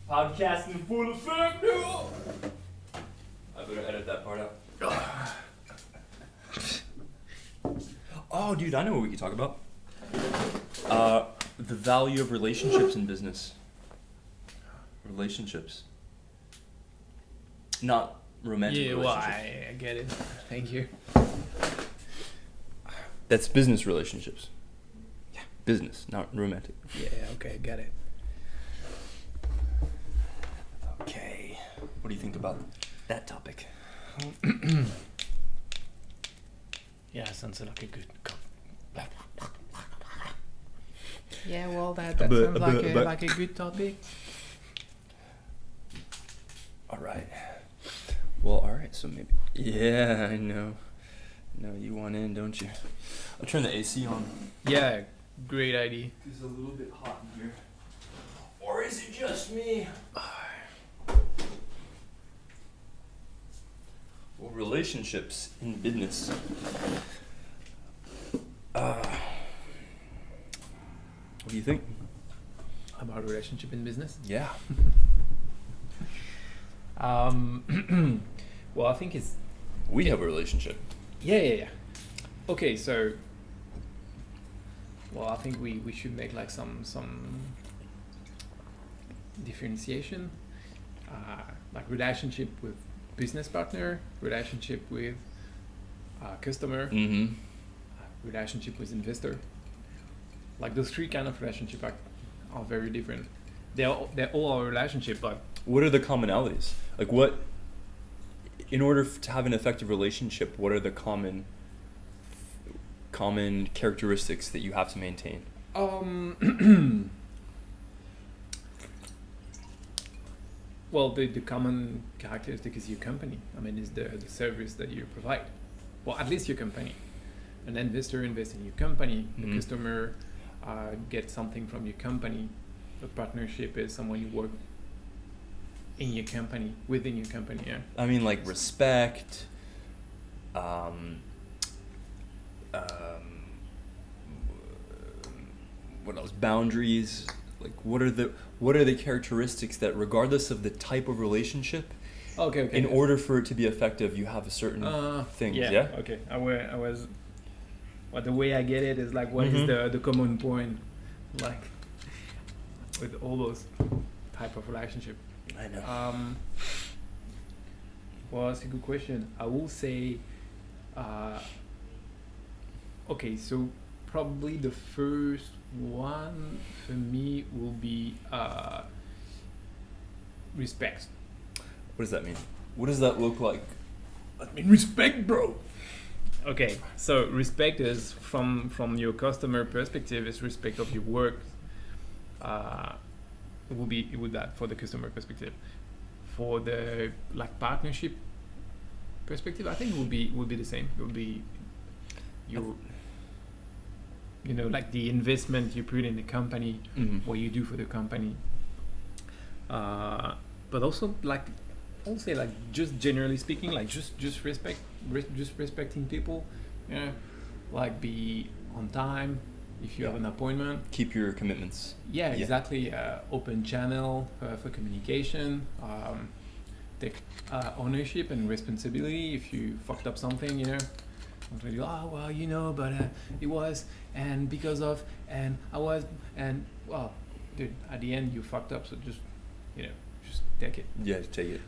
Podcast in full effect now. I better edit that part out. Oh, dude, I know what we could talk about. The value of relationships in business. Relationships. Not romantic Yeah, well, relationships. I get it. Thank you. That's business relationships. Yeah. Business, not romantic. Yeah, okay, got it. Okay. What do you think about that topic? Yeah, sounds like a good. Yeah, well, that But- sounds but- like a good topic. All right. Well, all right. So maybe. Yeah, I know. No, you want in, don't you? I'll turn the AC on. Yeah, great idea. It's a little bit hot in here. Or is it just me? Well, relationships in business. What do you think? About relationship in business. Yeah. Well, I think it's We have a relationship. yeah. Okay, so well, I think we should make like some differentiation, like relationship with business partner, relationship with customer, Mm-hmm. relationship with investor. Like those three kind of relationship are very different. They're all a relationship, but What are the commonalities? Like what, in order to have an effective relationship, what are the common characteristics that you have to maintain? Well, the common characteristic is your company. I mean, is the service that you provide. Well, at least your company. An investor invests in your company. Mhm. The customer gets something from your company. A partnership is someone you work in your company, within your company. Yeah. I mean, like respect, what else? Boundaries. Like, what are the characteristics that, regardless of the type of relationship, Okay. in order for it to be effective, you have a certain things. Yeah. Okay. I was. Well, the way I get it is like, what is Mhm. the common point, like, with all those type of relationship. I know. Well, that's a good question. I will say, okay, so probably the first one for me will be respect. What does that mean? What does that look like? I mean, respect, bro. Okay, so respect is from your customer perspective, is respect of your work. It would that for the customer perspective. For the like partnership perspective, I think would be the same. It would be you know, like the investment you put in the company, Mhm. what you do for the company. But also like, I would say like, just generally speaking, like just respecting people, yeah, like be on time if you have an appointment. Keep your commitments. Yeah, Yeah. exactly. Open channel for communication. Take ownership and responsibility if you fucked up something, you know. Don't really, oh well, you know, but it was, and because of, and I was, and well, dude, at the end you fucked up, so just, you know, just take it. Yeah, take it.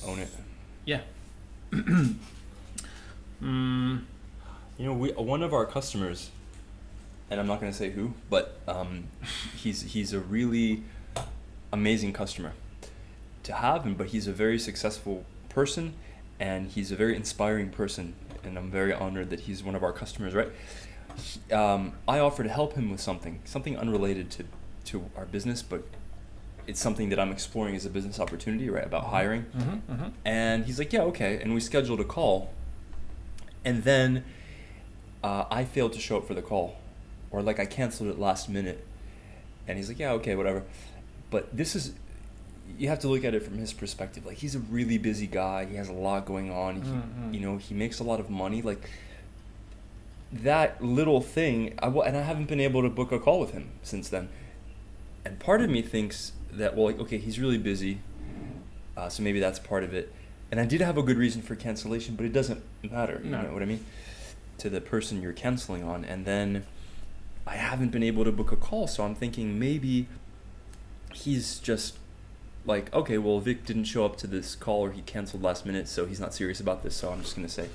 Own it. Yeah. You know, one of our customers, and I'm not going to say who, but he's a really amazing customer to have him, but he's a very successful person, and he's a very inspiring person, and I'm very honored that he's one of our customers, right? I offered to help him with something unrelated to our business, but it's something that I'm exploring as a business opportunity, right, about hiring. And he's like, yeah, okay. And we scheduled a call. And then I failed to show up for the call. Or like I canceled it last minute. And he's like, yeah, okay, whatever. But this is, you have to look at it from his perspective. Like, he's a really busy guy. He has a lot going on. He, you know, he makes a lot of money. Like, that little thing, and I haven't been able to book a call with him since then. And part of me thinks that, well, like, okay, he's really busy, so maybe that's part of it. And I did have a good reason for cancellation, but it doesn't matter. You No. know what I mean? To the person you're canceling on. And then I haven't been able to book a call, so I'm thinking maybe he's just like, okay, well, Vic didn't show up to this call, or he canceled last minute, so he's not serious about this, so I'm just going to say,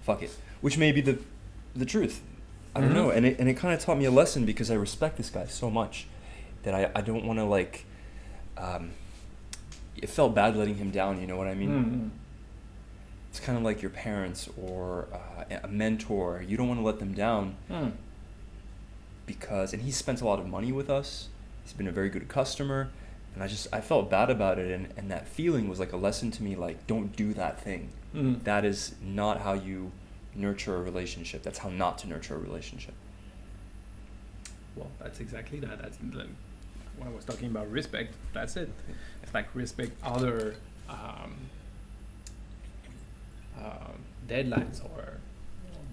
fuck it. Which may be the truth. I don't Mhm. know. And it kind of taught me a lesson, because I respect this guy so much that I don't want to, like, it felt bad letting him down, you know what I mean? Mm. It's kind of like your parents or a mentor. You don't want to let them down, Mm. because, and he spent a lot of money with us. He's been a very good customer, and I felt bad about it, and that feeling was like a lesson to me, like, don't do that thing. Mm. That is not how you nurture a relationship. That's how not to nurture a relationship. Well, that's exactly that. That's when I was talking about respect. That's it. It's like respect other deadlines or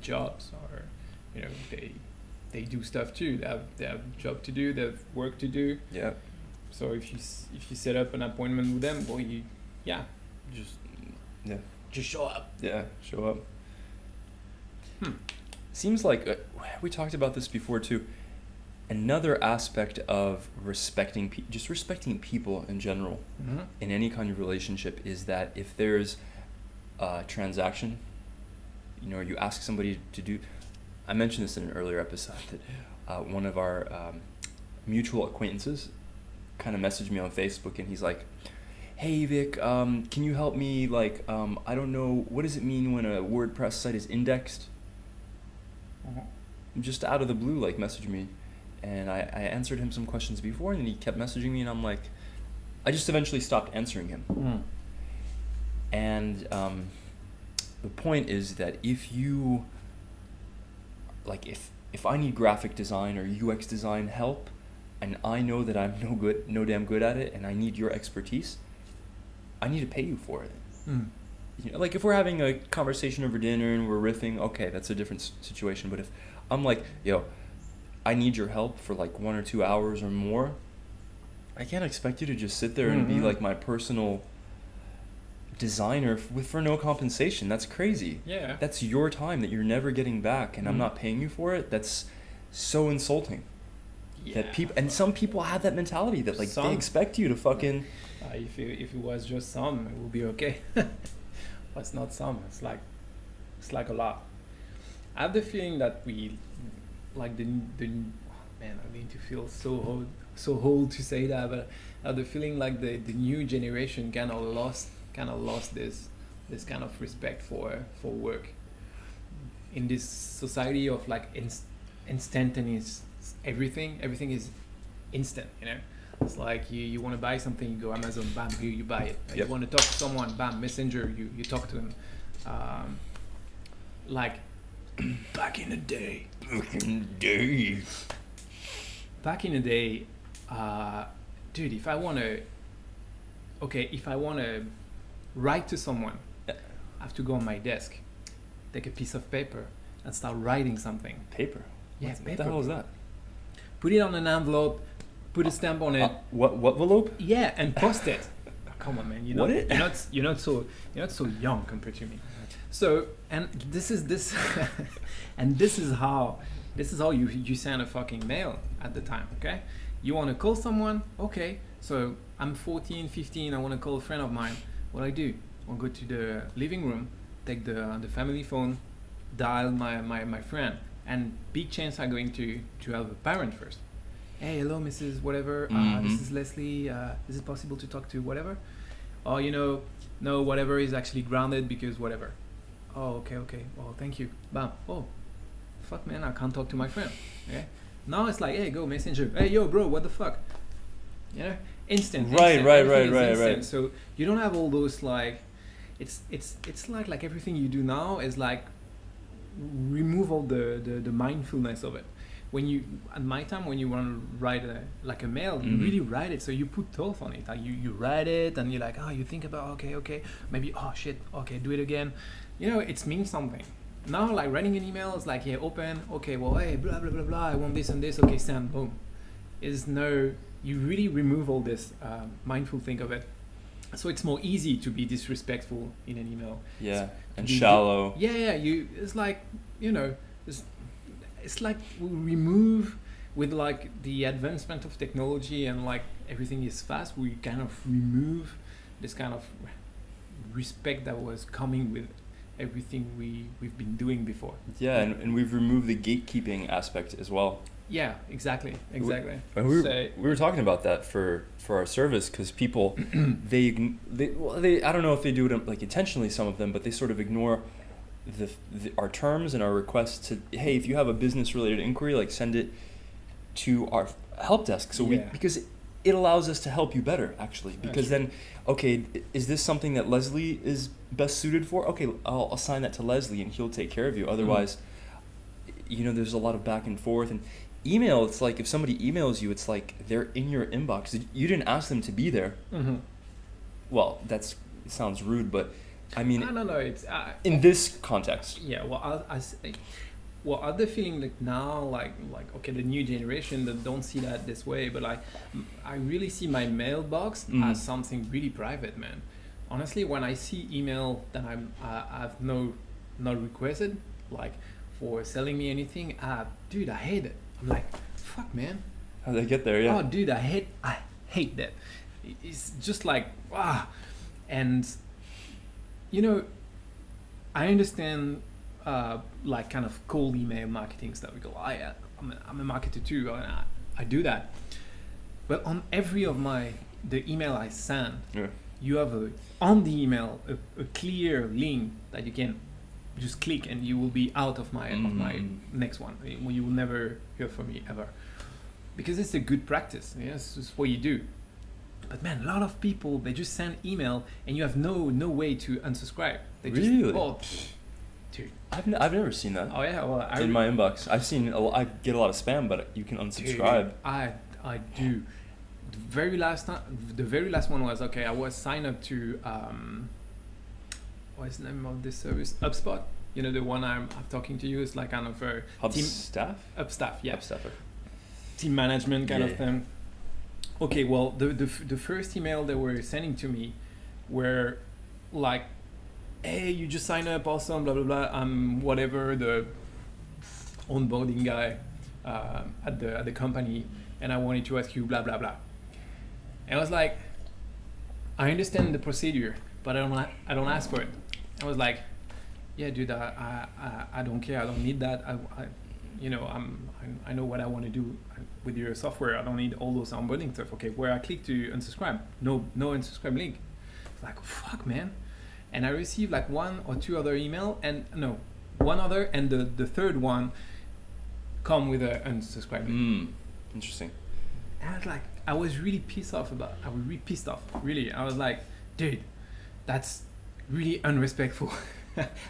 jobs, or you know, they do stuff too. They have job to do. They have work to do. Yeah. So if you set up an appointment with them, well, just Yeah. just show up. Yeah. Show up. Hmm. Seems like we talked about this before too. Another aspect of respecting just respecting people in general Mm-hmm. in any kind of relationship is that if there's a transaction, you know, you ask somebody to do. I mentioned this in an earlier episode that one of our mutual acquaintances kind of messaged me on Facebook, and he's like, "Hey Vic, can you help me? Like, I don't know, what does it mean when a WordPress site is indexed?" Just out of the blue, like, messaged me, and I answered him some questions before, and then he kept messaging me, and I'm like, I just eventually stopped answering him. Mm. And the point is that if you, like, if I need graphic design or UX design help, and I know that I'm no damn good at it, and I need your expertise, I need to pay you for it. Mm. You know, like, if we're having a conversation over dinner and we're riffing, okay, that's a different situation. But if I'm like, yo, I need your help for like 1 or 2 hours or more, I can't expect you to just sit there and be Mhm. like my personal designer for no compensation. That's crazy. Yeah. That's your time that you're never getting back, and I'm Mm. not paying you for it. That's so insulting. That people, and some people have that mentality that, like, Some. they expect you to fucking. If it was just some, it would be okay. But it's not some. It's like a lot. I have the feeling that we, like the man, I need to feel so old to say that, but I have the feeling like the new generation kind of lost this kind of respect for work in this society of like instantaneous everything is instant, you know. It's like you want to buy something, you go Amazon, bam, here you buy it. Yep. You want to talk to someone, bam, Messenger, you talk to him. Like back in the day, dude, if I want to write to someone, Yeah. I have to go on my desk, take a piece of paper, and start writing something. Paper. Yeah, What paper. the hell is that? Put it on an envelope, put a stamp on it. What envelope? Yeah, and post it. Come on, man. What? You're not so young compared to me. So, and this is and this is how you send a fucking mail at the time. Okay, you want to call someone. Okay, so I'm 14, 15. I want to call a friend of mine. What I I'll go to the living room, take the family phone, dial my friend, and big chance I'm going to have a parent first. Hey, hello, Mrs. Whatever. This is Leslie. Is it possible to talk to whatever? Oh, no, whatever is actually grounded because whatever. Oh, okay. Well, thank you. Bam. Oh, fuck, man, I can't talk to my friend. Okay. Now it's like, hey, go Messenger. Hey, yo, bro, what the fuck? You know, instant. Right. Everything is instant. So you don't have all those like, it's like everything you do now is like remove all the mindfulness of it. When you at my time when you want to write a mail, you really write it. So you put thought on it. Like you write it and you're like, oh, you think about okay, maybe oh shit, okay, do it again. You know, it means something. Now like writing an email is like, yeah, open, okay, well, hey, blah blah blah blah, I want this and this, okay, send, boom. is no, you really remove all this mindful thing of it. So it's more easy to be disrespectful in an email. Yeah, and You- shallow. Yeah, it's like, it's like we remove with like the advancement of technology and like everything is fast, we kind of remove this kind of respect that was coming with everything we've been doing before. Yeah, and we've removed the gatekeeping aspect as well. Yeah, exactly. And we So- were talking about that for our service, because people they I don't know if they do it like intentionally, some of them, but they sort of ignore our terms and our requests to, hey, if you have a business related inquiry, like send it to our help desk. So Yeah. because it allows us to help you better, actually, because then, okay, is this something that Leslie is best suited for? Okay, I'll assign that to Leslie and he'll take care of you. Otherwise, there's a lot of back and forth. And email, it's like if somebody emails you, it's like they're in your inbox. You didn't ask them to be there. Mm-hmm. Well, it sounds rude, but I mean, No, it's in this context. yeah. Well, other feeling like now, like okay, the new generation that don't see that this way, but like I really see my mailbox as something really private, man. Honestly, when I see email that I've not requested, like for selling me anything, dude, I hate it. I'm like, fuck, man. How did they get there? Yeah. Oh, dude, I hate that. It's just like and I understand like kind of cold email marketing stuff. We go, I'm a marketer too, and I do that. But on every of the email I send, Yeah. you have on the email a clear link that you can just click and you will be out of my next one. You will never hear from me ever, because it's a good practice. Yes, it's what you do. But man, a lot of people, they just send email and you have no way to unsubscribe. They Really? Dude. I've never seen that. Oh yeah, well in my inbox. I've seen I get a lot of spam, but you can unsubscribe. Dude, I do. The very last one was, okay, I was signed up to what's the name of this service? HubSpot. The one I'm talking to you is like kind of a Hubstaff? Hubstaff, yeah. Hubstaff. Team management kind of Yeah. thing. Okay, well, the first email they were sending to me were like, hey, you just signed up, awesome, blah blah blah. I'm whatever, the onboarding guy at the company, and I wanted to ask you blah blah blah. And I was like, I understand the procedure, but I don't ask for it. I was like, yeah, dude, I don't care. I don't need that. I know what I want to do with your software. I don't need all those onboarding stuff. Okay, where I click to unsubscribe, no unsubscribe link. It's like, fuck, man. And I received like one or two other email, and one other, and the third one come with a unsubscribe link. Interesting. And I was really pissed off. Really. I was like, dude, that's really unrespectful.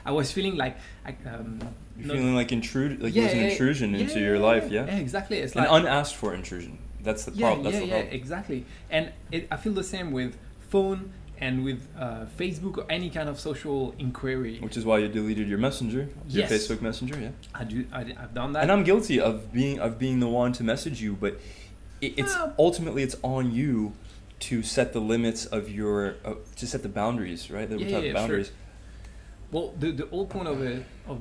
I was feeling like You're feeling like it was an intrusion into your life, yeah? Yeah, exactly. It's An like unasked for intrusion. That's the problem. That's the problem. exactly. And I feel the same with phone and with Facebook or any kind of social inquiry. Which is why you deleted your messenger, your Yes. Facebook Messenger, yeah. I've done that. And I'm guilty of being the one to message you, but it's ultimately it's on you to set the limits of your to set the boundaries, right? We're talking boundaries. Sure. Well, the whole point of it of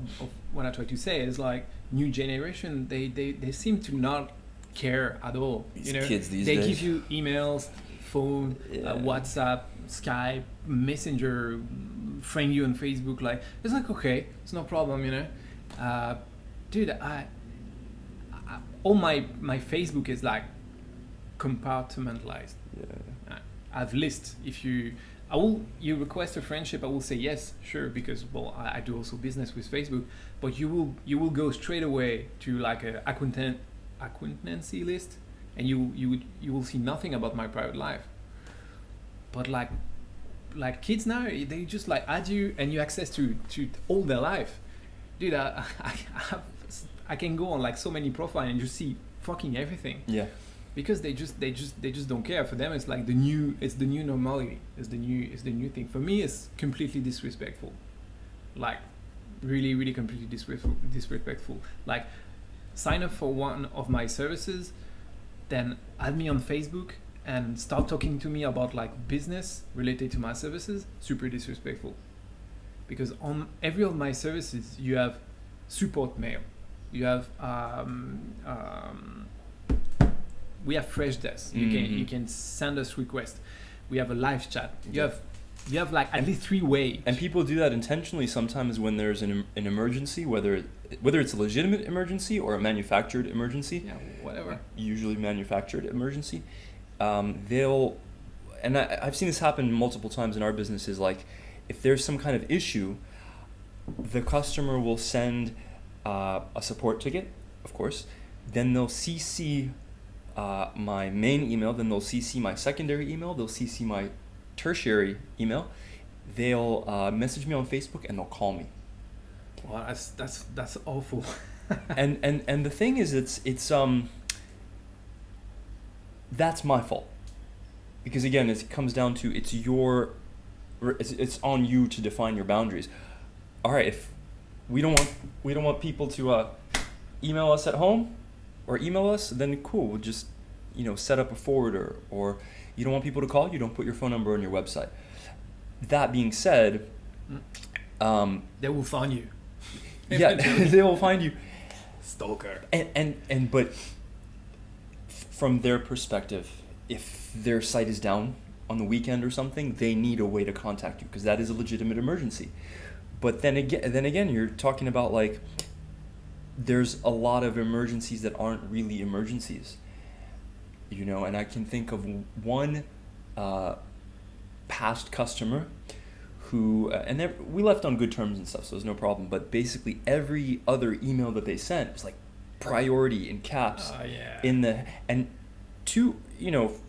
what I try to say is like new generation, they seem to not care at all. These kids these they days. give you emails, phone, WhatsApp, Skype, Messenger, friend you on Facebook. Like it's like, okay, it's no problem, dude. I all my Facebook is like compartmentalized. Yeah. I have lists. If you request a friendship, I will say yes, sure, because I do also business with Facebook. But you will go straight away to like a acquaintancy list, and you will see nothing about my private life. But like kids now, they just like add you and you access to all their life, dude. I can go on like so many profiles and just see fucking everything. Yeah. Because they just don't care. For them, it's like the new normality. It's the new thing. For me, it's completely disrespectful. Like, really, really completely disrespectful. Like, sign up for one of my services, then add me on Facebook and start talking to me about like business related to my services, super disrespectful. Because on every of my services, you have support mail, you have we have fresh desk. You can send us requests. We have a live chat. You have like at least 3 ways. And people do that intentionally sometimes when there's an emergency, whether it's a legitimate emergency or a manufactured emergency. Yeah, whatever. Usually manufactured emergency. They'll, and I've seen this happen multiple times in our businesses, like if there's some kind of issue, the customer will send a support ticket, of course, then they'll CC my main email, then they'll CC my secondary email, they'll CC my tertiary email, they'll message me on Facebook, and they'll call me. Well, that's awful. and the thing is, it's that's my fault, because again, it comes down to it's on you to define your boundaries. All right, if we don't want people to email us at home or email us, then cool, we'll just set up a forwarder. Or you don't want people to call, you don't put your phone number on your website. That being said, they will find you. Yeah, they will find you. Stalker. And but from their perspective, if their site is down on the weekend or something, they need a way to contact you because that is a legitimate emergency. But then again, you're talking about like there's a lot of emergencies that aren't really emergencies, and I can think of one past customer who, we left on good terms and stuff, so there's no problem, but basically every other email that they sent was like priority in caps.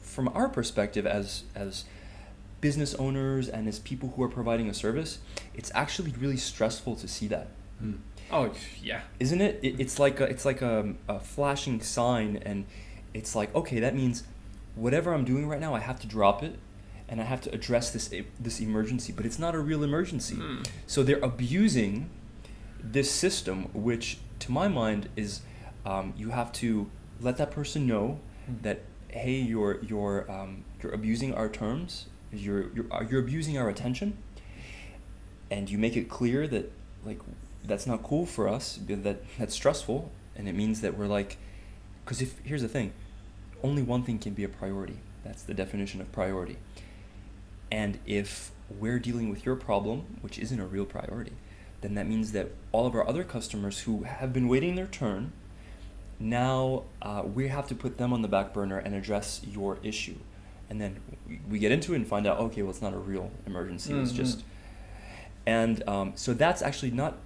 From our perspective as business owners and as people who are providing a service, it's actually really stressful to see that. Oh yeah, isn't it? It's like a flashing sign, and it's like, okay, that means whatever I'm doing right now, I have to drop it, and I have to address this emergency, but it's not a real emergency. So they're abusing this system, which to my mind is you have to let that person know that, hey, you're abusing our terms, you're abusing our attention, and you make it clear that like that's not cool for us, that's stressful, and it means that we're like, because here's the thing, only one thing can be a priority. That's the definition of priority. And if we're dealing with your problem, which isn't a real priority, then that means that all of our other customers who have been waiting their turn, now we have to put them on the back burner and address your issue. And then we get into it and find out, okay, well, it's not a real emergency. It's just... And so that's actually not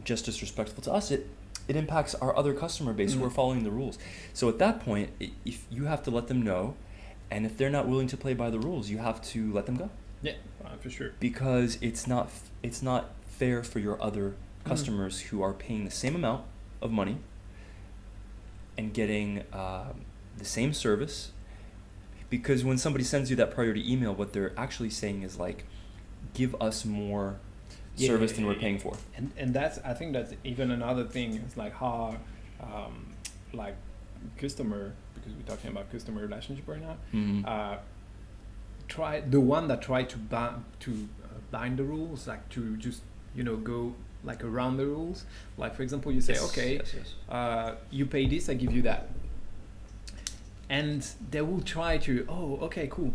just disrespectful to us. It impacts our other customer base who are following the rules. So at that point, if you have to let them know, and if they're not willing to play by the rules, you have to let them go. Yeah, for sure. Because it's not fair for your other customers who are paying the same amount of money and getting the same service. Because when somebody sends you that priority email, what they're actually saying is like, give us more service than we're paying for. And that's, I think that's even another thing. It's like how like customer, because we're talking about customer relationship right now, try to bind the rules, like to just go like around the rules. Like for example, you say, you pay this, I give you that, and they will try to, okay, cool,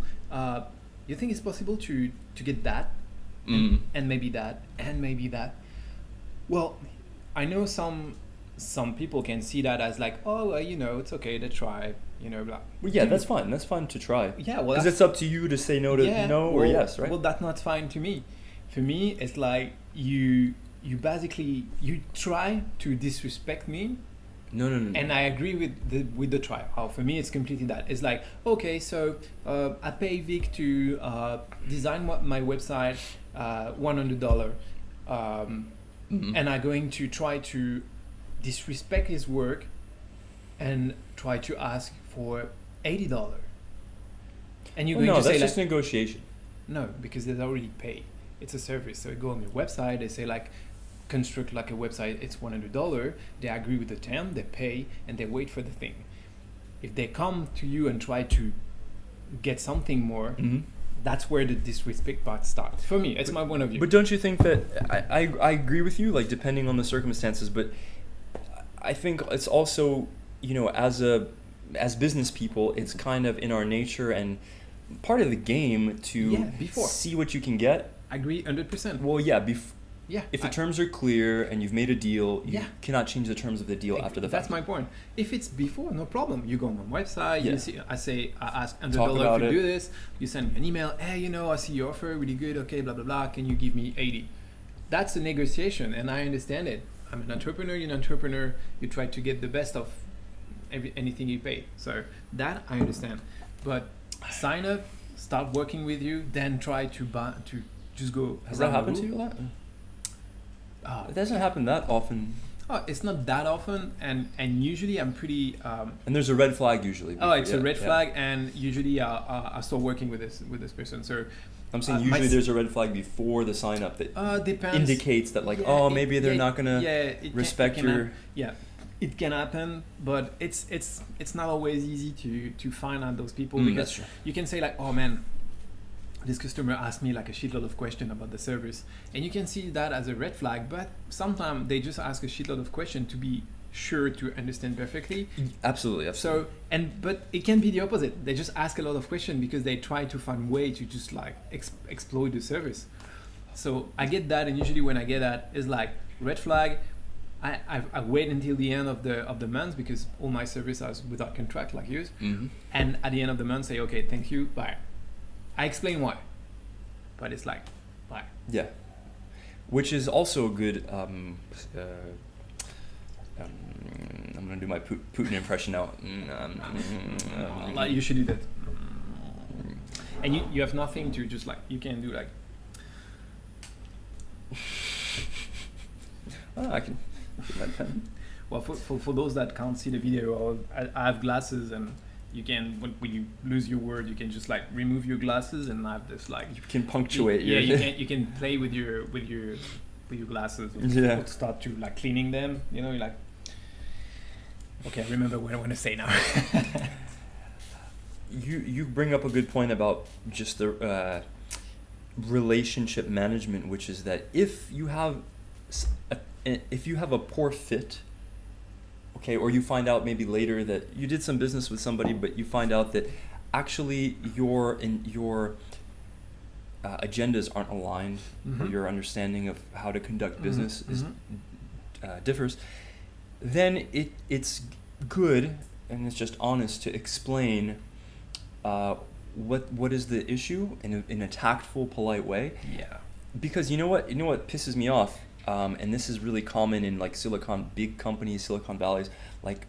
you think it's possible to get that, and maybe that, and maybe that. Well, I know some people can see that as like, it's okay to try, blah. Well, yeah, that's fine. That's fine to try. Yeah, well, because it's up to you to say no to no or yes, right? Well, that's not fine to me. For me, it's like you basically try to disrespect me. No. And I agree with the try. For me, it's completely that. It's like, okay, so I pay Vic to design my website, $100, and I'm going to try to disrespect his work and try to ask for $80. And you're going to say, that's just negotiation. No, because they already pay. It's a service. So you go on your website, they say like, construct like a website, it's $100. They agree with the term, they pay, and they wait for the thing. If they come to you and try to get something more, that's where the disrespect part starts. For me, it's my point of view. But don't you think that I agree with you, like depending on the circumstances, but I think it's also, you know, as business people, it's kind of in our nature and part of the game to see what you can get. I agree 100%. Well, yeah, if the I- terms are clear and you've made a deal, you Yeah. cannot change the terms of the deal after the fact. That's my point. If it's before, no problem. You go on my website. Yeah. You see, I ask Talk $100 about to it. do this. You send me an email. Hey, you know, I see your offer, really good. Okay, blah blah blah. Can you give me 80? That's a negotiation, and I understand it. I'm an entrepreneur. You're an entrepreneur. You try to get the best of anything you pay. So that I understand. But sign up, start working with you, then try to just go. Has that around the happened to rule. you a lot? Uh, It doesn't happen that often. Oh, it's not that often, and usually I'm pretty. And there's a red flag usually. Oh, it's a Yeah, red yeah. flag, and usually I start working with this person. So I'm saying my usually s- there's a red flag before the sign up that depends. indicates that like, Yeah, oh, it- maybe they're yeah, not gonna respect your. Yeah, it can happen, but it's not always easy to find out those people because That's true. you can say like, oh man, this customer asked me like a shitload of questions about the service, and you can see that as a red flag. But sometimes they just ask a shitload of questions to be sure to understand perfectly. Absolutely. So but it can be the opposite. They just ask a lot of questions because they try to find way to just like exploit the service. So I get that, and usually when I get that, it's like red flag. I wait until the end of the month because all my service are without contract like yours, and at the end of the month say okay, thank you, bye. I explain why, but it's like bye. Yeah, which is also a good. I'm gonna do my Putin impression now. Like you should do that, and you have nothing to just like you can do like. I can get my pen. Well, for those that can't see the video, I have glasses, and you can when you lose your word, you can just like remove your glasses, and I have this like You can punctuate. yeah, your, you can play with your glasses. Yeah. Or start to like cleaning them. You know, you're like. Okay, I remember what I want to say now. You bring up a good point about just the relationship management, which is that if you have a poor fit, okay, or you find out maybe later that you did some business with somebody, but you find out that actually your agendas aren't aligned, or your understanding of how to conduct business is differs, then it's good and it's just honest to explain what is the issue in a tactful, polite way. Yeah. Because you know what pisses me off, and this is really common in like big companies, Silicon Valleys. Like,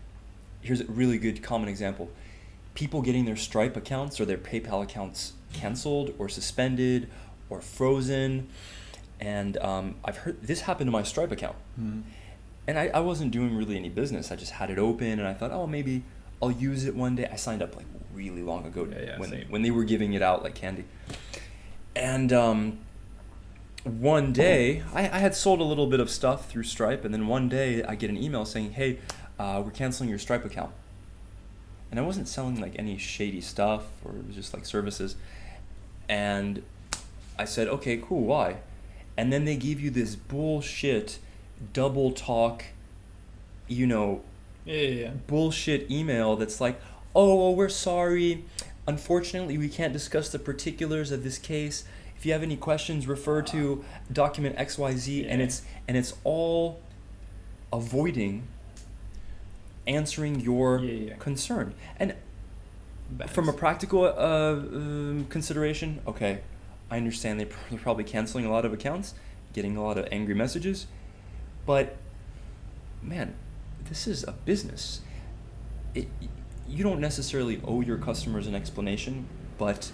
here's a really good common example: people getting their Stripe accounts or their PayPal accounts canceled or suspended or frozen, and I've heard this happened to my Stripe account. And I wasn't doing really any business. I just had it open, and I thought, oh, maybe I'll use it one day. I signed up like really long ago same. when they were giving it out like candy. And one day, I had sold a little bit of stuff through Stripe, and then one day I get an email saying, hey, we're canceling your Stripe account. And I wasn't selling like any shady stuff, or it was just like services. And I said, okay, cool, why? And then they give you this bullshit double talk, bullshit email that's like, oh, well, we're sorry. Unfortunately, we can't discuss the particulars of this case. If you have any questions, refer to document XYZ. Yeah. And it's all avoiding answering your concern. And from a practical consideration, okay, I understand they're probably canceling a lot of accounts, getting a lot of angry messages. But, man, this is a business. You don't necessarily owe your customers an explanation, but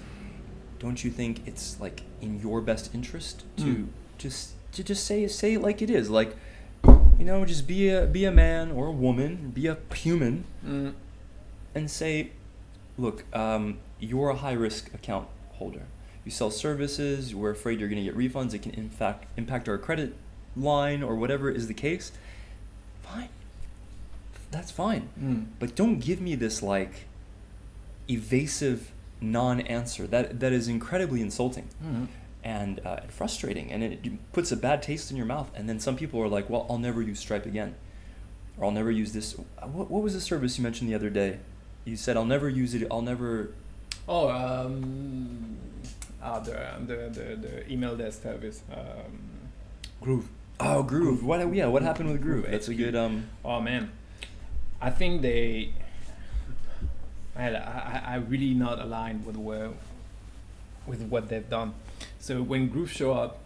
don't you think it's like in your best interest to just say it like it is? Like, just be a man or a woman, be a human, and say, look, you're a high risk account holder. You sell services. We're afraid you're going to get refunds. It can in fact impact our credit line or whatever is the case. Fine, that's fine. But don't give me this like evasive non-answer that is incredibly insulting Mm-hmm. and frustrating, and it puts a bad taste in your mouth. And then some people are like, well, I'll never use Stripe again, or I'll never use this. What was the service you mentioned the other day? You said, I'll never use it, I'll never... Oh, the email desk service, Groove. Oh, Groove. What happened with Groove? That's a good... Oh man, I think I really not aligned with what they've done. So when Groove show up,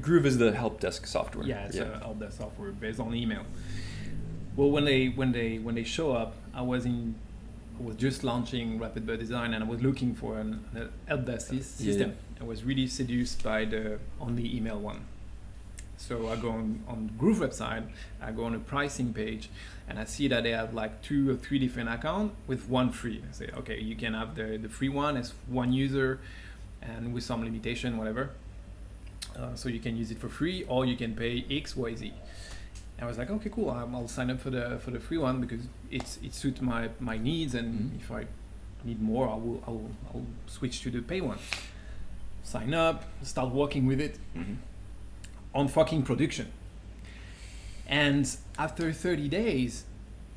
Groove is the help desk software. yeah, it's a help desk software based on email. Well, when they show up, I was just launching Rapid Bird Design, and I was looking for an help desk system. I was really seduced by the only email one. So I go on Groove website, I go on a pricing page, and I see that they have like 2 or 3 different accounts with one free. I say, okay, you can have the free one as one user and with some limitation, whatever. So you can use it for free, or you can pay X, Y, Z. I was like, okay, cool. I'll sign up for the free one because it suits my needs, and if I need more, I'll switch to the pay one. Sign up, start working with it on fucking production. And after 30 days,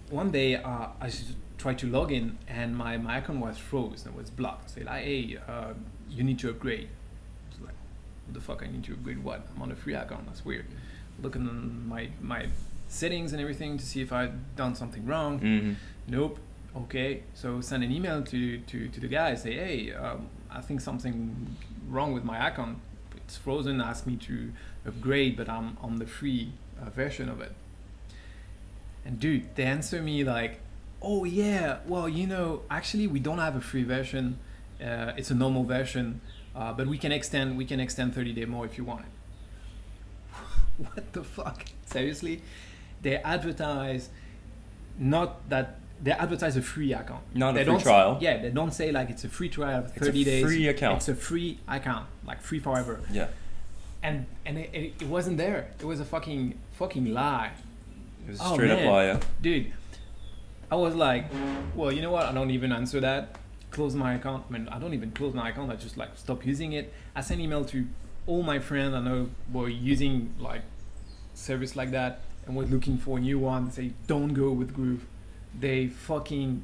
one day I just tried to log in, and my account was frozen. It was blocked. I said, hey, you need to upgrade. I was like, what the fuck? I need to upgrade what? I'm on a free account. That's weird. Looking on my settings and everything to see if I've done something wrong. Nope. Okay, so send an email to the guy, say, hey, I think something wrong with my account. It's frozen. Ask me to upgrade, but I'm on the free version of it. And dude, they answer me like, oh yeah, well, actually we don't have a free version. It's a normal version, but we can extend 30 days more if you want it. What the fuck? Seriously? They advertise they advertise a free account. Not a free trial. They don't say like it's a free trial of 30 days. It's a free account. It's a free account, like free forever. Yeah. And it wasn't there. It was a fucking lie. It was a straight up lie, yeah. Dude, I was like, well, you know what? I don't even answer that. Close my account. I mean, I don't even close my account. I just like stop using it. I send email to all my friends I know were using like service like that and was looking for a new one. Say, don't go with Groove. They fucking,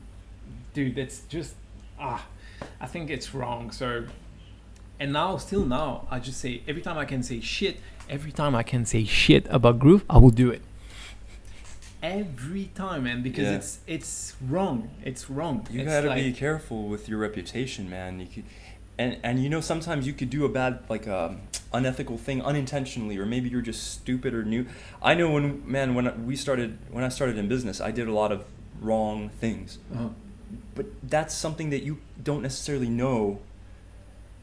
dude, that's just, I think it's wrong. So, and still now, I just say, every time I can say shit about Groove, I will do it. Every time, man, because it's wrong. It's wrong. You gotta be careful with your reputation, man. You could, and sometimes you could do a bad, like, unethical thing unintentionally, or maybe you're just stupid or new. I know when I started in business, I did a lot of wrong things, but that's something that you don't necessarily know,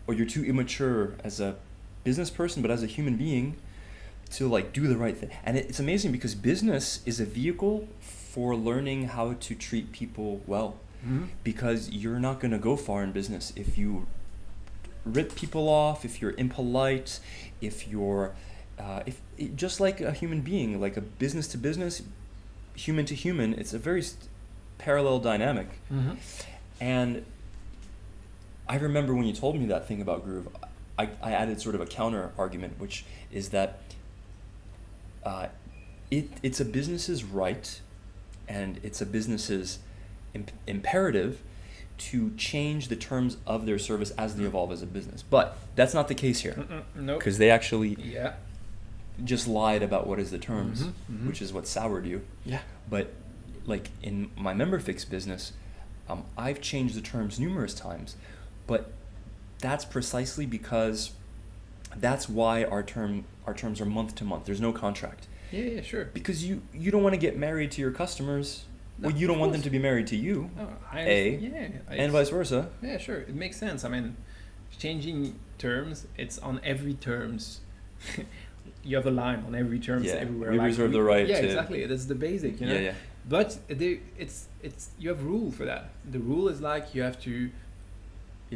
or you're too immature as a business person, but as a human being, to like do the right thing. And it's amazing because business is a vehicle for learning how to treat people well, because you're not going to go far in business if you rip people off, if you're impolite, if you're just like a human being, like a business to business, human to human, it's a very parallel dynamic. And I remember when you told me that thing about Groove, I added sort of a counter argument, which is that it's a business's right and it's a business's imperative to change the terms of their service as they evolve as a business. But that's not the case here. Nope. Because they actually just lied about what is the terms, which is what soured you. Yeah. But like in my MemberFix business, I've changed the terms numerous times, but that's precisely because that's why our terms are month to month. There's no contract. Yeah, sure. Because you don't want to get married to your customers. No, well, you don't want them to be married to you. No, and vice versa. Yeah, sure. It makes sense. I mean, changing terms, it's on every terms. You have a line on every terms everywhere. We reserve the right to... to... exactly. That's the basic, you know? Yeah. But it's you have rule for that. The rule is like you have to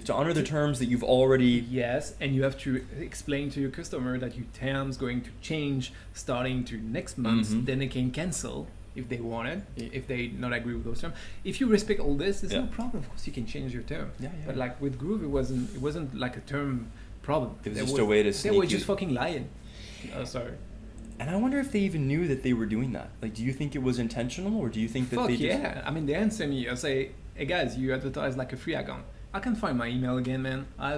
honor the terms that you've already... Yes, and you have to explain to your customer that your terms going to change starting to next month. Then they can cancel if they want it, if they not agree with those terms. If you respect all this, there's Yeah. no problem. Of course, you can change your term. Yeah, But like with Groove, it wasn't like a term problem. It was They just were- a way to They were sneak just you- fucking lying. Oh, sorry. And I wonder if they even knew that they were doing that. Like, do you think it was intentional, or do you think that Fuck they just... yeah! I mean, they answer me. I say, "Hey guys, you advertise like a free account. I can find my email again, man. I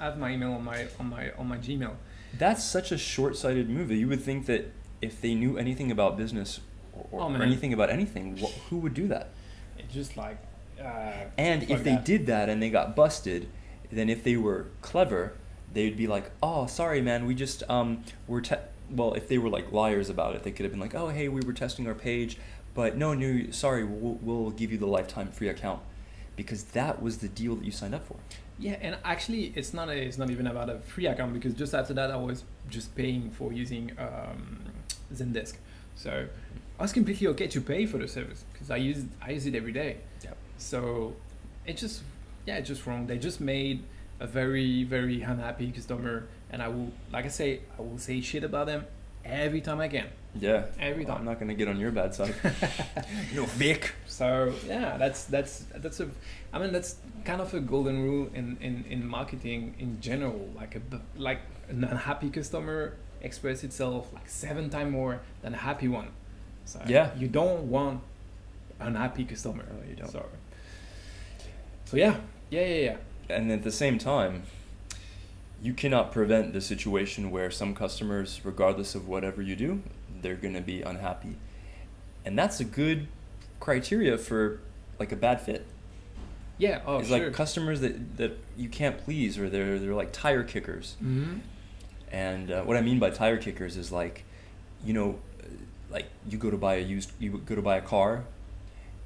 have my email on my Gmail." That's such a short-sighted move. You would think that if they knew anything about business or, Oh, or man. anything about anything, who would do that? It's just like. And fuck if they that. did that and they got busted, then if they were clever, they'd be like, "Oh, sorry, man, we just were well, if they were like liars about it, they could have been like, "Oh, hey, we were testing our page, but no, sorry, we'll give you the lifetime free account," because that was the deal that you signed up for. Yeah, and actually, it's not even about a free account, because just after that, I was just paying for using Zendesk. So I was completely okay to pay for the service because I use it every day. Yep. So it's just wrong. They just made a very, very unhappy customer, and I will say shit about them every time I can. Yeah. Every Well, time. I'm not gonna get on your bad side. No, Vic. So yeah, that's kind of a golden rule in marketing in general. Like an unhappy customer express itself like 7 times more than a happy one. So Yeah. you don't want an unhappy customer. No, you don't. So yeah. And at the same time, you cannot prevent the situation where some customers, regardless of whatever you do, they're going to be unhappy. And that's a good criteria for like a bad fit. Yeah. Oh, It's sure. like customers that you can't please, or they're like tire kickers. Mm-hmm. And what I mean by tire kickers is like, like you go to buy a car,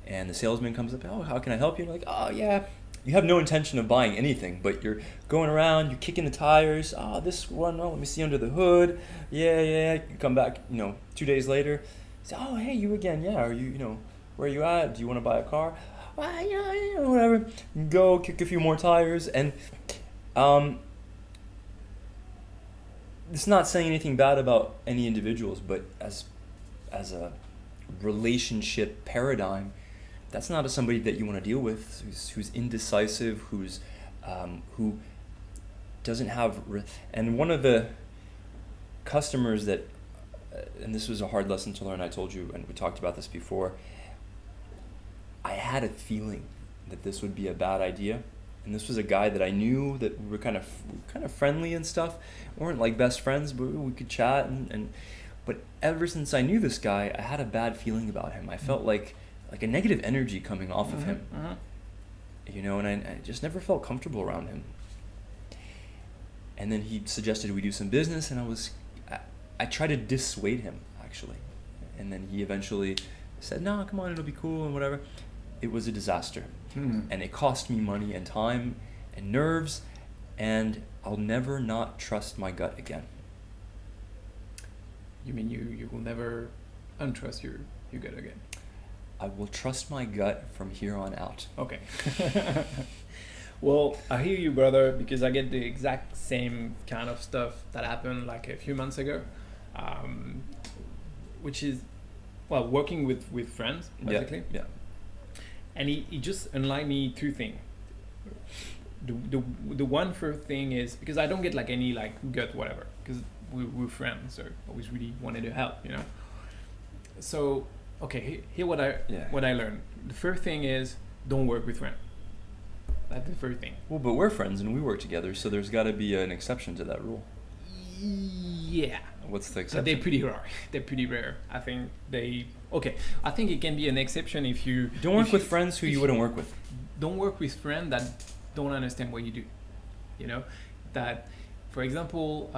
and the salesman comes up, "Oh, how can I help you?" And you're like, "Oh yeah." You have no intention of buying anything, but you're going around, you're kicking the tires. "Oh, this one, let me see under the hood." Yeah. You come back, 2 days later. Say, "Oh, hey, you again? Yeah, are you, where are you at? Do you want to buy a car?" Whatever. You go kick a few more tires, and it's not saying anything bad about any individuals, but as a relationship paradigm, that's not somebody that you want to deal with, who's indecisive, who doesn't have and one of the customers that and this was a hard lesson to learn, I told you, and we talked about this before, I had a feeling that this would be a bad idea. And this was a guy that I knew that we were kind of friendly and stuff. We weren't like best friends, but we could chat but ever since I knew this guy, I had a bad feeling about him. I felt like a negative energy coming off of him. And I just never felt comfortable around him. And then he suggested we do some business, and I tried to dissuade him, actually. And then he eventually said, "No, come on, it'll be cool," and whatever. It was a disaster. And it cost me money and time and nerves, and I'll never not trust my gut again. You mean you will never untrust your gut again? I will trust my gut from here on out. Okay. Well, I hear you, brother, because I get the exact same kind of stuff that happened like a few months ago, which is, working with friends, basically. Yeah. And he just enlightened me 2 things. The one first thing is, because I don't get like any like gut whatever, because we're friends, so I always really wanted to help, So, okay, here what I learned. The first thing is, don't work with friends. That's the first thing. Well, but we're friends and we work together, so there's got to be an exception to that rule. Yeah. What's the So exception? they're pretty rare. They're pretty rare. I think I think it can be an exception if you Don't work if with you- friends who if you wouldn't work with. Don't work with friends that don't understand what you do. That, for example,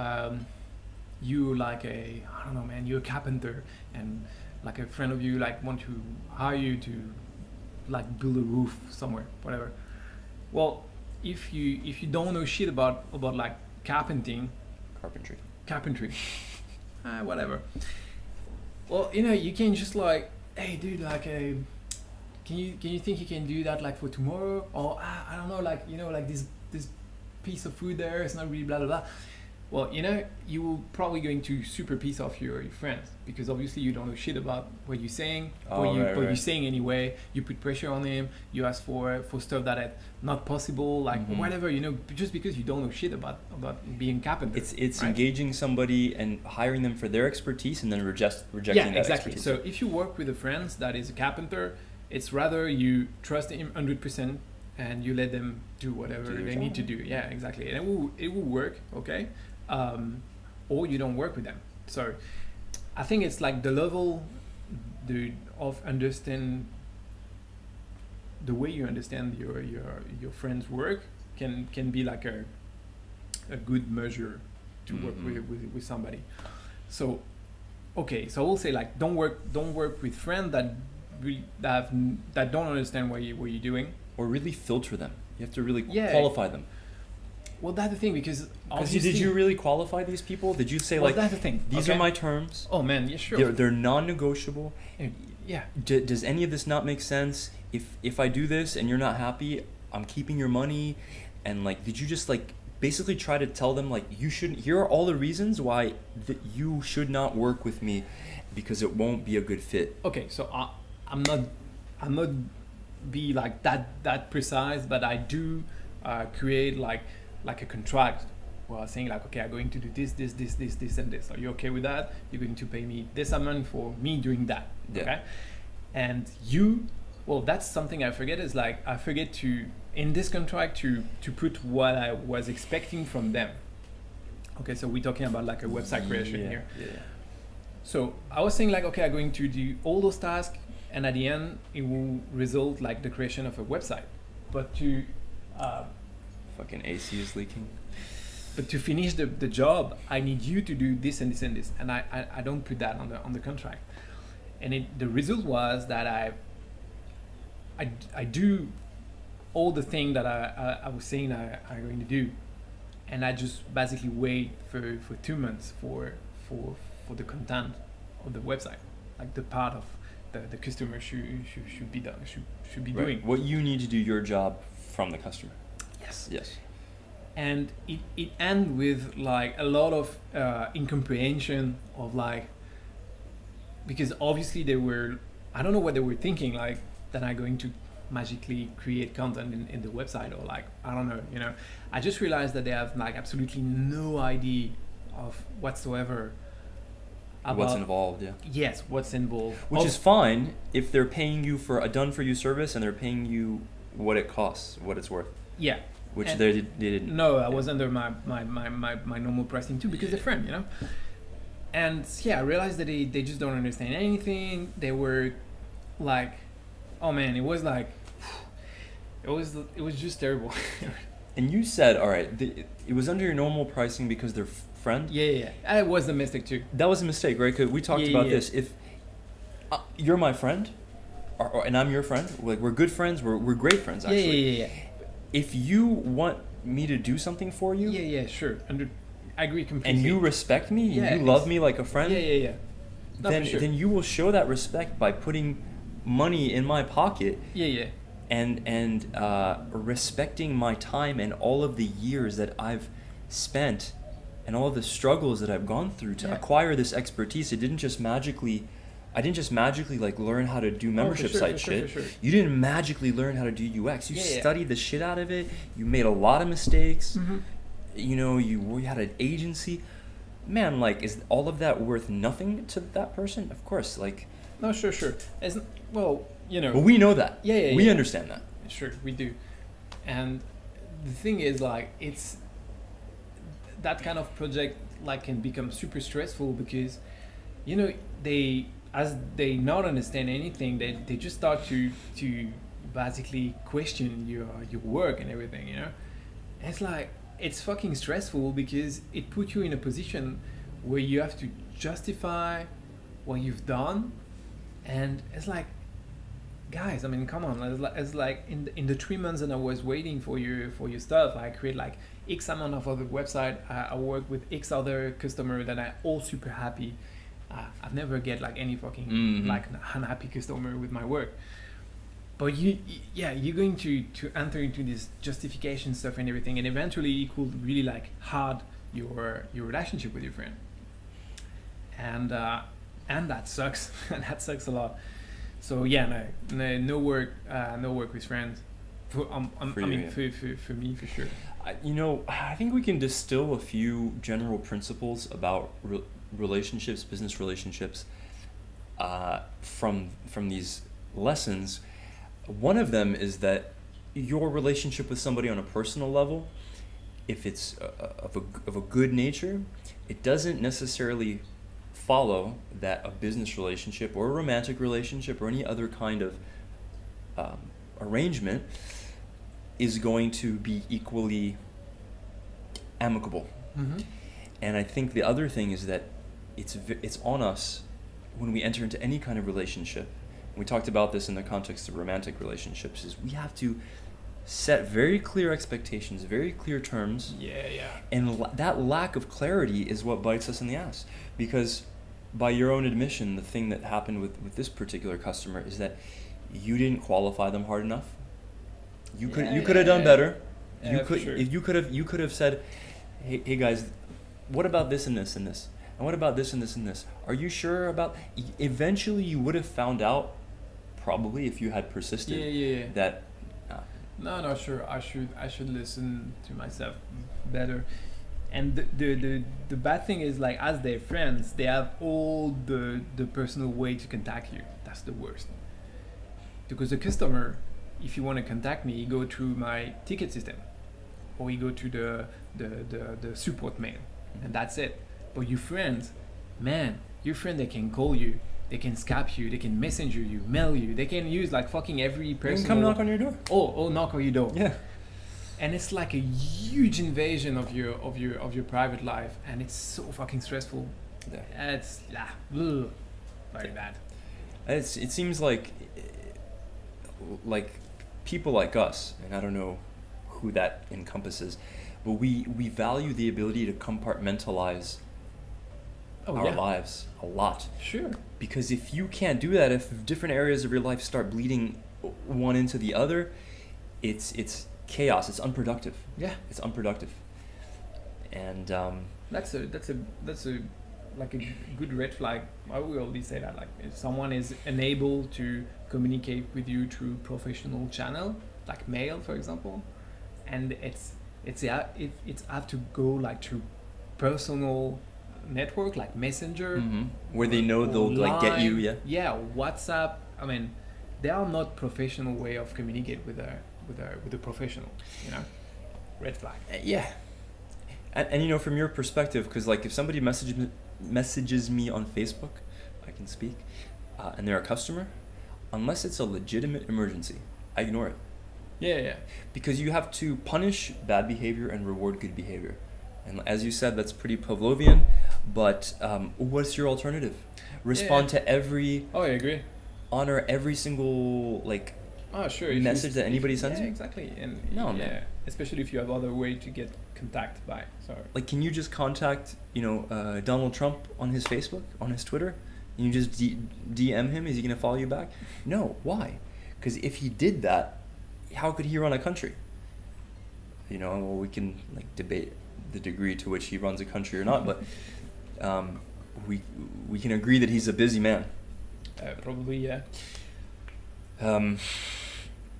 you like you're a carpenter, and like a friend of you like want to hire you to like build a roof somewhere, whatever. Well, if you don't know shit about like carpentry, whatever. Well, you can just like, "Hey, dude, like, can you think you can do that like for tomorrow?" Or I don't know, like, like this piece of food there, it's not really blah blah blah. Well, you will probably going to super piss off your friends because obviously you don't know shit about what you're saying, Oh, right, you're right. saying anyway. You put pressure on him. You ask for stuff that are not possible, like Mhm. whatever, just because you don't know shit about being carpenter. It's right? engaging somebody and hiring them for their expertise and then rejecting Yeah, that exactly. expertise. So if you work with a friend that is a carpenter, it's rather you trust him 100% and you let them do whatever Do their they need to job. do. Yeah, exactly. And it will work, okay? Or you don't work with them. So I think it's like the level of understand the way you understand your friend's work can be like a good measure to work Mhm. with somebody. So okay, so I will say like don't work with friends that that don't understand what you're doing. Or really filter them. You have to really Yeah. qualify them. Well, that's the thing because Because obviously, did you really qualify these people? Did you say well, like that's the thing. these okay? are my terms? Oh man, yeah, sure. They're non-negotiable. Yeah. Does any of this not make sense? If I do this and you're not happy, I'm keeping your money. And like, did you just like basically try to tell them like you shouldn't? Here are all the reasons why you should not work with me, because it won't be a good fit. Okay, so I'm not be like that precise, but I do create like a contract where I'm saying like, okay, I'm going to do this, and this. Are you okay with that? You're going to pay me this amount for me doing that. Yeah. Okay, and well, that's something I forget. Is like I forget to in this contract to put what I was expecting from them. Okay, so we're talking about like a website creation Yeah, here. yeah. So I was saying like, okay, I'm going to do all those tasks, and at the end, it will result like the creation of a website. But to Fucking AC is leaking. finish the job, I need you to do this and this and this, and I don't put that on the contract. And the result was that I do all the thing that I was saying I'm going to do, and I just basically wait for 2 months for the content of the website, like the part of the customer should be done should be Right. doing. What you need to do your job from the customer. Yes. Yes. And it ends with like a lot of incomprehension of like, because obviously I don't know what they were thinking, like that I'm going to magically create content in the website, or like I don't know, I just realized that they have like absolutely no idea of whatsoever about What's involved? Yeah. Yes, what's involved. Which is fine if they're paying you for a done for you service and they're paying you what it costs, what it's worth. Yeah. Which And- they didn't. No, I was under my normal pricing too because they're friend, And yeah, I realized that they just don't understand anything. They were like, oh man, it was like, it was just terrible. And you said, all right, it was under your normal pricing because they're friend. yeah. It was a mistake too. That was a mistake, right? Because we talked Yeah, about yeah. this. If you're my friend, and I'm your friend, like we're good friends, we're great friends actually. Yeah. If you want me to do something for you, Yeah, sure. I agree completely. and you respect me, Yeah, you love me like a friend, Yeah. No, then for sure. then you will show that respect by putting money in my pocket Yeah. and respecting my time and all of the years that I've spent and all of the struggles that I've gone through to Yeah. acquire this expertise. I didn't just magically like learn how to do membership sure, site for sure, shit. for sure. You didn't magically learn how to do UX. You Yeah. studied the shit out of it. You made a lot of mistakes. Mm-hmm. You had an agency. Man, like, is all of that worth nothing to that person? Of course, like. No, sure. Well, But we know that. Yeah, We yeah. understand that. Sure, we do. And the thing is, like, it's that kind of project like can become super stressful because, they not understand anything, they just start to basically question your work and everything. It's like it's fucking stressful because it puts you in a position where you have to justify what you've done, and it's like, guys, I mean, come on. It's like in the 3 months that I was waiting for your stuff, I create like X amount of other website. I work with X other customer that are all super happy. I've never get like any fucking like unhappy customer with my work. But you're going to enter into this justification stuff and everything, and eventually it could really like hard your relationship with your friend, and that sucks. That sucks a lot. So yeah, no work with friends. For you, yeah. For me, for sure. I think we can distill a few general principles about relationships, business relationships, from these lessons. One of them is that your relationship with somebody on a personal level, if it's of a good nature, it doesn't necessarily follow that a business relationship or a romantic relationship or any other kind of arrangement is going to be equally amicable. Mm-hmm. And I think the other thing is that it's on us when we enter into any kind of relationship. We talked about this in the context of romantic relationships, is we have to set very clear expectations, very clear terms. Yeah. And that lack of clarity is what bites us in the ass. Because by your own admission, the thing that happened with this particular customer is that you didn't qualify them hard enough. You could have done better. Yeah, for sure. You could have said, hey guys, what about this and this and this? And what about this and this and this? Are you sure about? Eventually, you would have found out, probably if you had persisted. Yeah. That. No, sure. I should listen to myself better. And the bad thing is, like, as their friends, they have all the personal way to contact you. That's the worst. Because the customer, if you want to contact me, you go through my ticket system, or you go to the support mail, and that's it. But your friends, man, your friend, they can call you, they can Skype you, they can messenger you, mail you, they can use like fucking every person. They can come knock on your door. Oh, knock on your door. Yeah. And it's like a huge invasion of your private life, and it's so fucking stressful. Yeah. And it's very bad. It seems like people like us, and I don't know who that encompasses, but we value the ability to compartmentalize our lives a lot. Sure. Because if you can't do that, if different areas of your life start bleeding one into the other, it's chaos. It's unproductive. Yeah. It's unproductive. And That's a like a good red flag. I will always say that, like, if someone is unable to communicate with you through professional channel, like mail, for example, and it's have to go like through personal network like Messenger, where they know they'll like get you. Yeah, WhatsApp. I mean, they are not professional way of communicate with a professional. Red flag. Yeah. And from your perspective, because like if somebody messages me on Facebook, I can speak, and they're a customer, unless it's a legitimate emergency, I ignore it. Yeah. Because you have to punish bad behavior and reward good behavior. And as you said, that's pretty Pavlovian, but what's your alternative? Respond to every... Oh, I agree. Honor every single, like... Oh, sure. Message that anybody sends you? Exactly. And man. Especially if you have other way to get contact by. So like, can you just contact Donald Trump on his Facebook, on his Twitter, and you just DM him? Is he gonna follow you back? No. Why? Because if he did that, how could he run a country? Well, we can like debate the degree to which he runs a country or not, but we can agree that he's a busy man. Probably, yeah.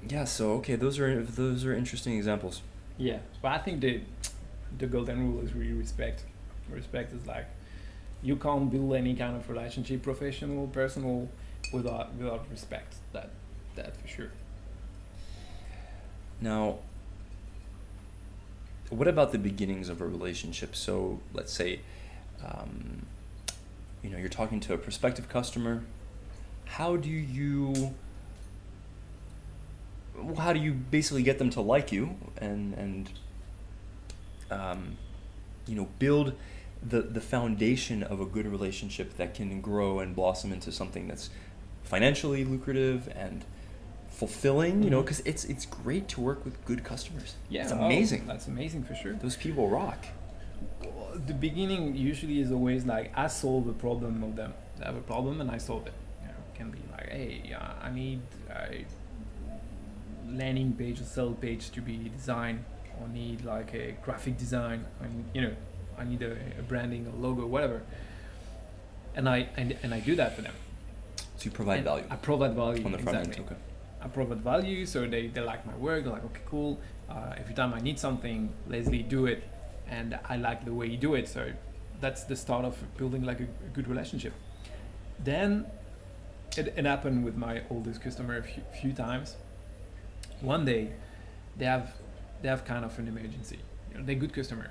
Yeah. So okay, those are interesting examples. Yeah, but I think the golden rule is really respect. Respect is like, you can't build any kind of relationship, professional, personal, without respect. That for sure. Now, what about the beginnings of a relationship? So let's say, you're talking to a prospective customer. How do you basically get them to like you and build the foundation of a good relationship that can grow and blossom into something that's financially lucrative and fulfilling, because it's great to work with good customers. Yeah, it's amazing. That's amazing for sure. Those people rock. The beginning usually is always like, I solve a problem of them. They have a problem and I solve it. It can be like, hey, I need a landing page or sell page to be designed, or need like a graphic design, and I need a branding, a logo, whatever. And I do that for them. So you provide And value I provide value on the front exactly. end. Okay. I provide value, so they like my work. They're like, okay, cool. Every time I need something, Leslie, do it, and I like the way you do it. So that's the start of building like a good relationship. Then it happened with my oldest customer a few times. One day, they have kind of an emergency. You know, they're a good customer.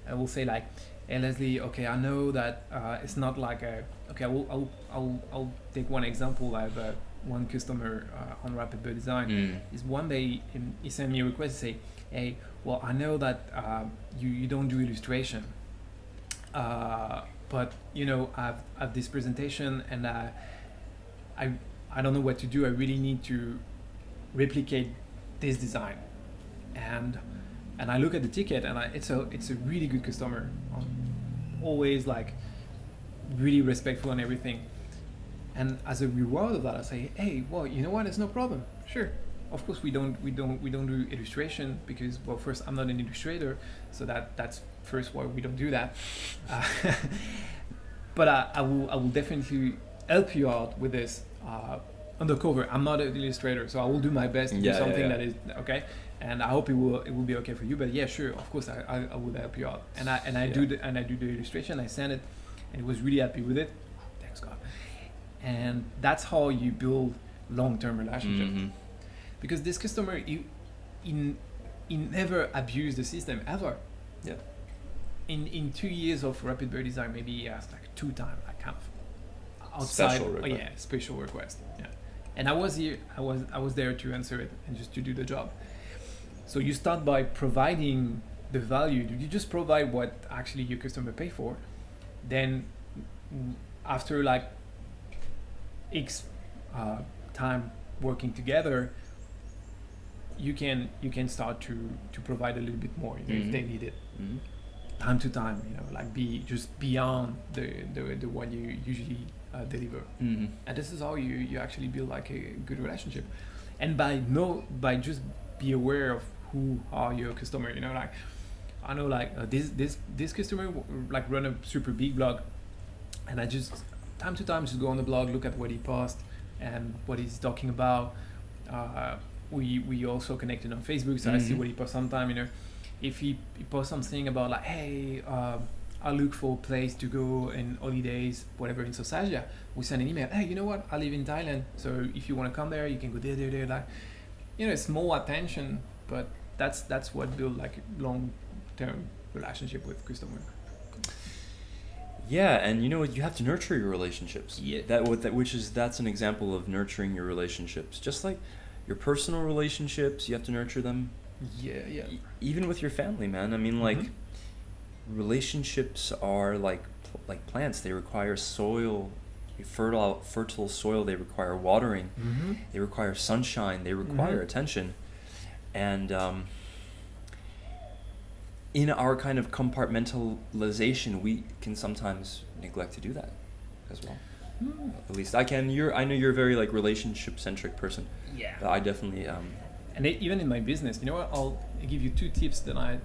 I will say like, hey Leslie, okay, I know that it's not like a okay. I'll take one example. I have one customer on Rapid Bird Design. Is one day he sent me a request to say, hey, well I know that you don't do illustration, but you know I've this presentation and I don't know what to do. I really need to replicate this design, and I look at the ticket and it's a really good customer, always like really respectful and everything. And as a reward of that, I say, hey, well, you know what? It's no problem. Sure, of course we don't do illustration because, well, first I'm not an illustrator, so that's first why we don't do that. But I will definitely help you out with this. Undercover, I'm not an illustrator, so I will do my best to do something that is okay, and I hope it will be okay for you. But yeah, sure, of course, I will help you out, and I do the illustration. I sent it, and he was really happy with it. Thanks God. And that's how you build long-term relationship, because this customer, he never abused the system ever. Yeah. In 2 years of Rapid Bird Design, maybe he asked like 2 times, like kind of outside. Special request. Yeah. And I was here. I was there to answer it and just to do the job. So you start by providing the value. You just provide what actually your customer pay for. Then after like X time working together, you can start to provide a little bit more, you know, if they need it. Time to time, you know, like be just beyond the one you usually deliver. And this is how you actually build like a good relationship. And by just be aware of who are your customer, you know, like I know like this customer like run a super big blog, and I just time to time just go on the blog, look at what he posts and what he's talking about. We also connected on Facebook, so I see what he posts sometime, you know. If he posts something about like, hey, I look for a place to go in holidays, whatever, in South Asia, we send an email. Hey, you know what? I live in Thailand, so if you want to come there, you can go there. Like, you know, it's small attention, but that's what builds like a long-term relationship with customer. Yeah, and you know what? You have to nurture your relationships. Yeah. That's an example of nurturing your relationships. Just like your personal relationships, you have to nurture them. Yeah. Even with your family, man. I mean, like, relationships are like plants. They require soil, fertile soil. They require watering. They require sunshine. They require attention. And in our kind of compartmentalization, we can sometimes neglect to do that as well. At least I can. I know you're a very like relationship-centric person. Yeah. But I definitely. And even in my business, you know what? I'll give you 2 tips that I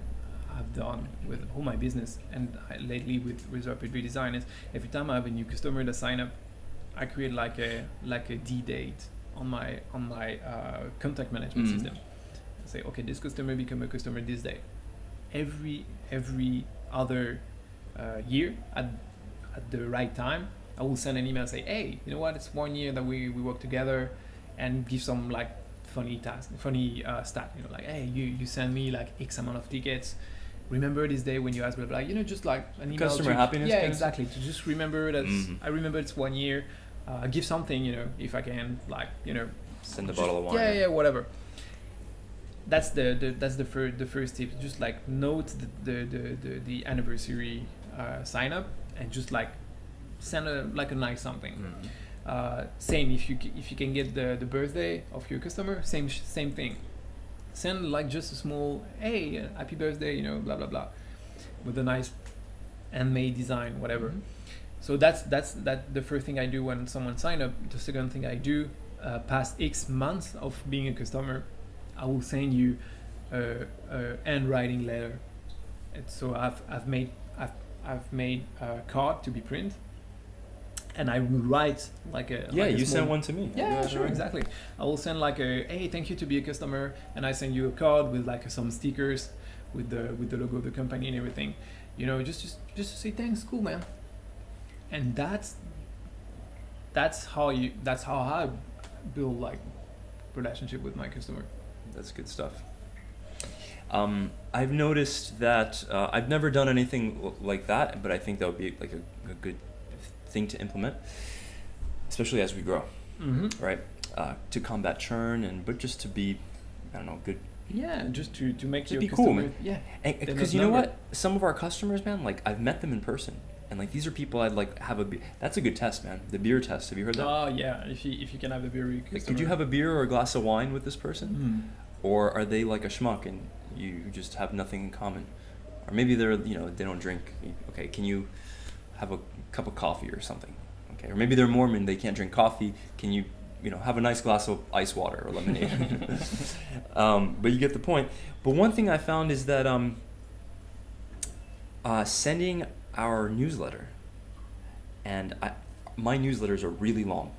have done with all my business, and lately with Rapid Bird Design is every time I have a new customer that sign up, I create like a D date on my contact management system. I say, okay, this customer become a customer this day. Every other year at the right time, I will send an email and say, hey, you know what? It's 1 year that we work together, and give some like funny stat, you know, like, hey, you send me like X amount of tickets. Remember this day when you asked me, like, you know, just like an email. Customer happiness. Yeah, exactly. To just remember that I remember it's 1 year. Give something, you know, if I can, like, you know, send a bottle of wine. Yeah, whatever. That's the first tip. Just like note the anniversary sign up, and just like send a nice something. Same if you can get the birthday of your customer, same thing. Send like just a small, hey, happy birthday, you know, blah blah blah, with a nice handmade design, whatever. So that's the first thing I do when someone sign up. The second thing I do, past X months of being a customer, I will send you a handwriting letter. And so I've made I've made a card to be print, and I will write like a Yeah, like a you small, sent one to me. Yeah, sure, right. exactly. I will send like a hey, thank you to be a customer, and I send you a card with like some stickers with the logo of the company and everything. You know, just to say thanks, cool man. And that's how I build like relationship with my customer. That's good stuff. I've noticed that I've never done anything like that, but I think that would be like a good thing to implement, especially as we grow, Mm-hmm. right? To combat churn but just to be, I don't know, good. Yeah, just to make To your be cool, customer, man. yeah. Because you know what? Some of our customers, man, like I've met them in person, and like these are people I'd like have a beer. That's a good test, man. The beer test. Have you heard that? Oh yeah, if you can have a beer with your Like, customer. could you have a beer or a glass of wine with this person? Mm. Or are they like a schmuck and you just have nothing in common? Or maybe they're, they don't drink. Okay, can you have a cup of coffee or something? Okay, or maybe they're Mormon, they can't drink coffee. Can you, have a nice glass of ice water or lemonade? But you get the point. But one thing I found is that sending our newsletter, and my newsletters are really long.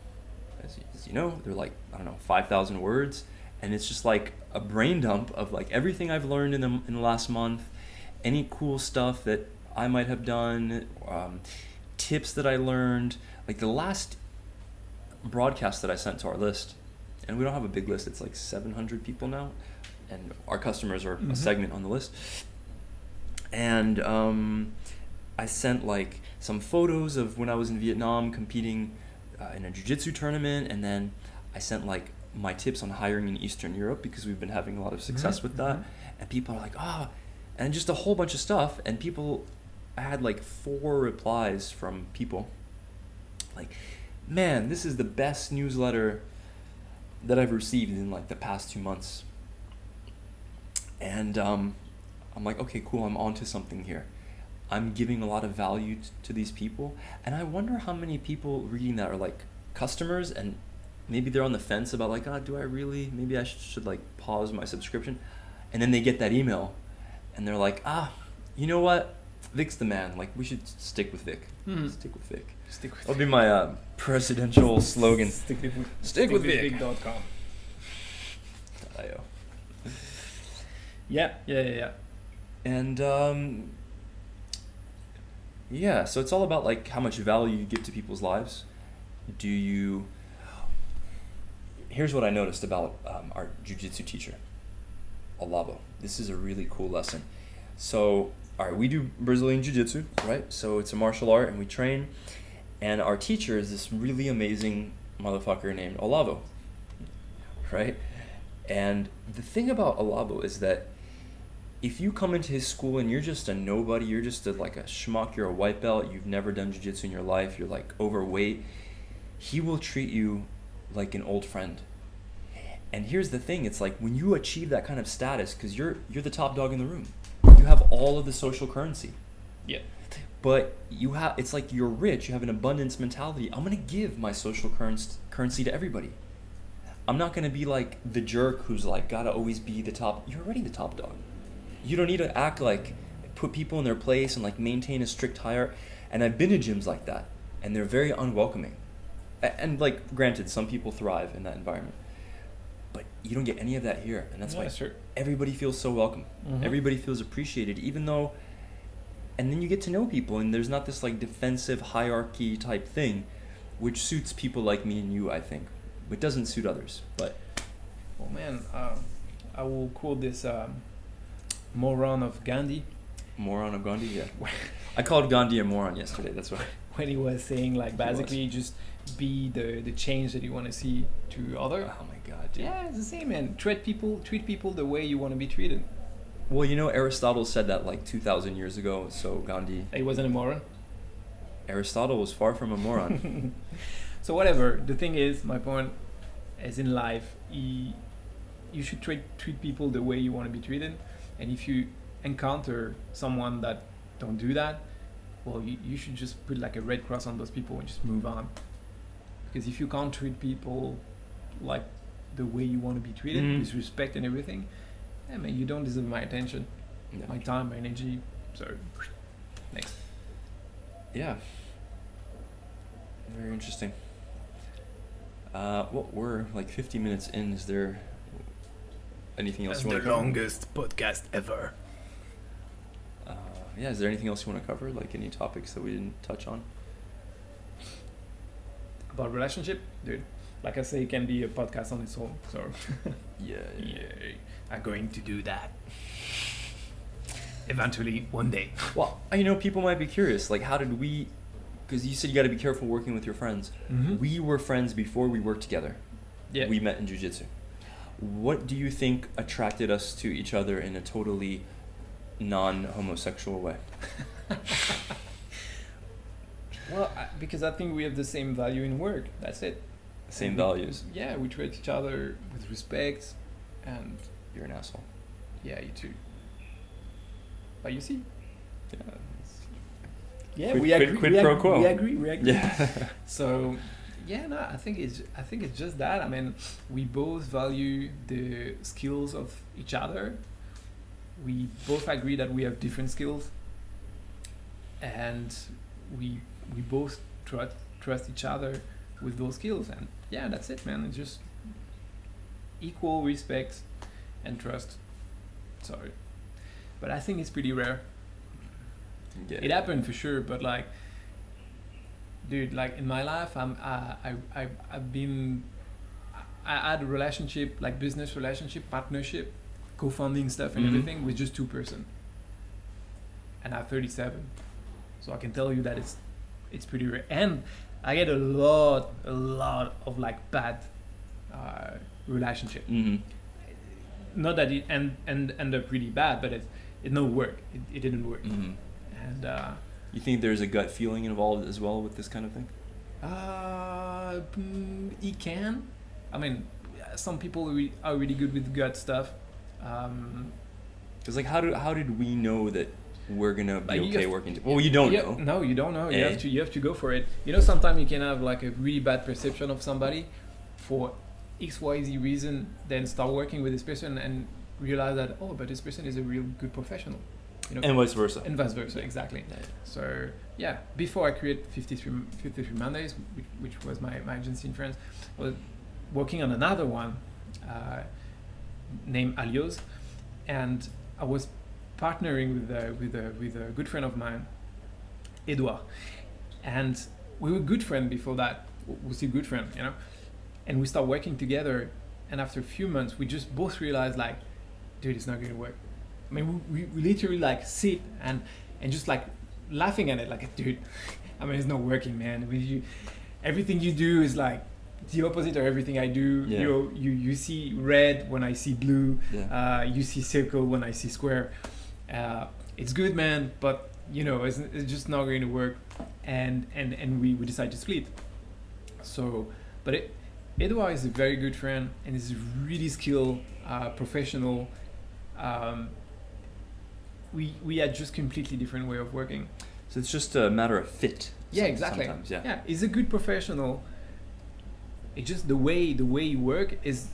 As you know, they're like, 5,000 words. And it's just like a brain dump of like everything I've learned in the last month, any cool stuff that I might have done, tips that I learned. Like the last broadcast that I sent to our list, and we don't have a big list, it's like 700 people now, and our customers are Mm-hmm. a segment on the list. And I sent like some photos of when I was in Vietnam competing in a jiu-jitsu tournament, and then I sent like my tips on hiring in Eastern Europe because we've been having a lot of success Mm-hmm. with that. And people are like, and just a whole bunch of stuff. And I had like 4 replies from people like, man, this is the best newsletter that I've received in like the past 2 months. And I'm like, okay, cool, I'm onto something here. I'm giving a lot of value to these people. And I wonder how many people reading that are like customers, and maybe they're on the fence about like, do I really, maybe I should like pause my subscription. And then they get that email and they're like, you know what? Vic's the man. Like, we should stick with Vic. Mhm. Stick with Vic. Stick with That'll be my presidential slogan. Stick with Vic. Vic.com. IO. Yeah. And yeah, so it's all about like how much value you give to people's lives. Here's what I noticed about our jiu-jitsu teacher, Olavo. This is a really cool lesson. So, all right, we do Brazilian jiu-jitsu, right? So it's a martial art and we train. And our teacher is this really amazing motherfucker named Olavo, right? And the thing about Olavo is that if you come into his school and you're just a nobody, you're just like a schmuck, you're a white belt, you've never done jiu-jitsu in your life, you're like overweight, he will treat you like an old friend. And here's the thing, it's like when you achieve that kind of status, because you're the top dog in the room, you have all of the social currency. Yeah. But it's like you're rich, you have an abundance mentality. I'm gonna give my social currency to everybody. I'm not gonna be like the jerk who's like gotta always be the top. You're already the top dog. You don't need to act like, put people in their place and like maintain a strict hierarchy. And I've been to gyms like that, and they're very unwelcoming. And like, granted, some people thrive in that environment, but you don't get any of that here, and that's why everybody feels so welcome. Mhm. Everybody feels appreciated, even though. And then you get to know people, and there's not this like defensive hierarchy type thing, which suits people like me and you, I think. It doesn't suit others, but. Oh man, I will quote this moron of Gandhi. Moron of Gandhi, yeah. I called Gandhi a moron yesterday. That's why. When he was saying like basically just be the change that you want to see to other. Oh my god, dude. Yeah, it's the same, man. Treat people the way you want to be treated. Well, Aristotle said that like 2,000 years ago. So Gandhi. He wasn't a moron. Aristotle was far from a moron. So whatever. The thing is, my point is in life, you should treat people the way you want to be treated. And if you encounter someone that don't do that, well, you should just put like a red cross on those people and just move on. Because if you can't treat people like the way you want to be treated, with respect and everything, man, you don't deserve my attention, No. my time, my energy. So next. Yeah. Very interesting. Well, we're like 50 minutes in. Is there anything else That's you the want to cover? longest podcast ever. Yeah, is there anything else you want to cover? Like any topics that we didn't touch on? About relationship, dude. Like I say, it can be a podcast on its own. So Yeah. I'm going to do that. Eventually, one day. Well, people might be curious. Like, how did we? Because you said you got to be careful working with your friends. Mhm. We were friends before we worked together. Yeah. We met in jiu-jitsu. What do you think attracted us to each other in a totally non-homosexual way? Well, because I think we have the same value in work. That's it. Same And values. Yeah, we treat each other with respect, and You're an asshole. yeah, you too. But you see, Yeah. it's- yeah, Quid- we quid- agree. quid we pro agree, quo. We agree. We agree. Yeah. So, yeah, no, I think it's just that. I mean, we both value the skills of each other. We both agree that we have different skills, and we both trust each other with those skills. And yeah, that's it, man. It's just equal respect and trust. Sorry, but I think it's pretty rare. Yeah. It happened for sure, but like, dude, like in my life, I've been, I had a relationship, like business relationship, partnership, co-founding stuff and Mhm. everything with just 2%, and I'm 37, so I can tell you that it's pretty rare, and I get a lot of like bad relationship. Mm-hmm. Not that it end up really bad, but it no work. It didn't work, Mm-hmm. and. You think there's a gut feeling involved as well with this kind of thing? He can. I mean, some people are really good with gut stuff. Because like, how did we know that we're gonna But be you okay have- working? Well, you don't Yeah, know. No, you don't know. Eh? You have to go for it. Sometimes you can have like a really bad perception of somebody for XYZ reason, then start working with this person and realize that, oh, but this person is a real good professional. And vice versa. And vice versa, exactly. Yeah. So yeah, before I created 53 Mondays, which was my agency in France, I was working on another one named Alios, and I was partnering with a good friend of mine, Edouard, and we were good friends before that. We're still good friends, and we start working together. And after a few months, we just both realized like, dude, it's not going to work. I mean, we literally like sit and just like laughing at it, like, dude, I mean, it's not working, man. I mean, everything you do is like the opposite of everything I do. Yeah. You see red when I see blue. Yeah. You see circle when I see square. It's good, man, but it's just not going to work. And we decide to split. So, but Edouard is a very good friend and is really skilled, professional. We had just completely different way of working. So it's just a matter of fit. Yeah, exactly. Sometimes, yeah. Yeah, he's a good professional. It's just the way you work is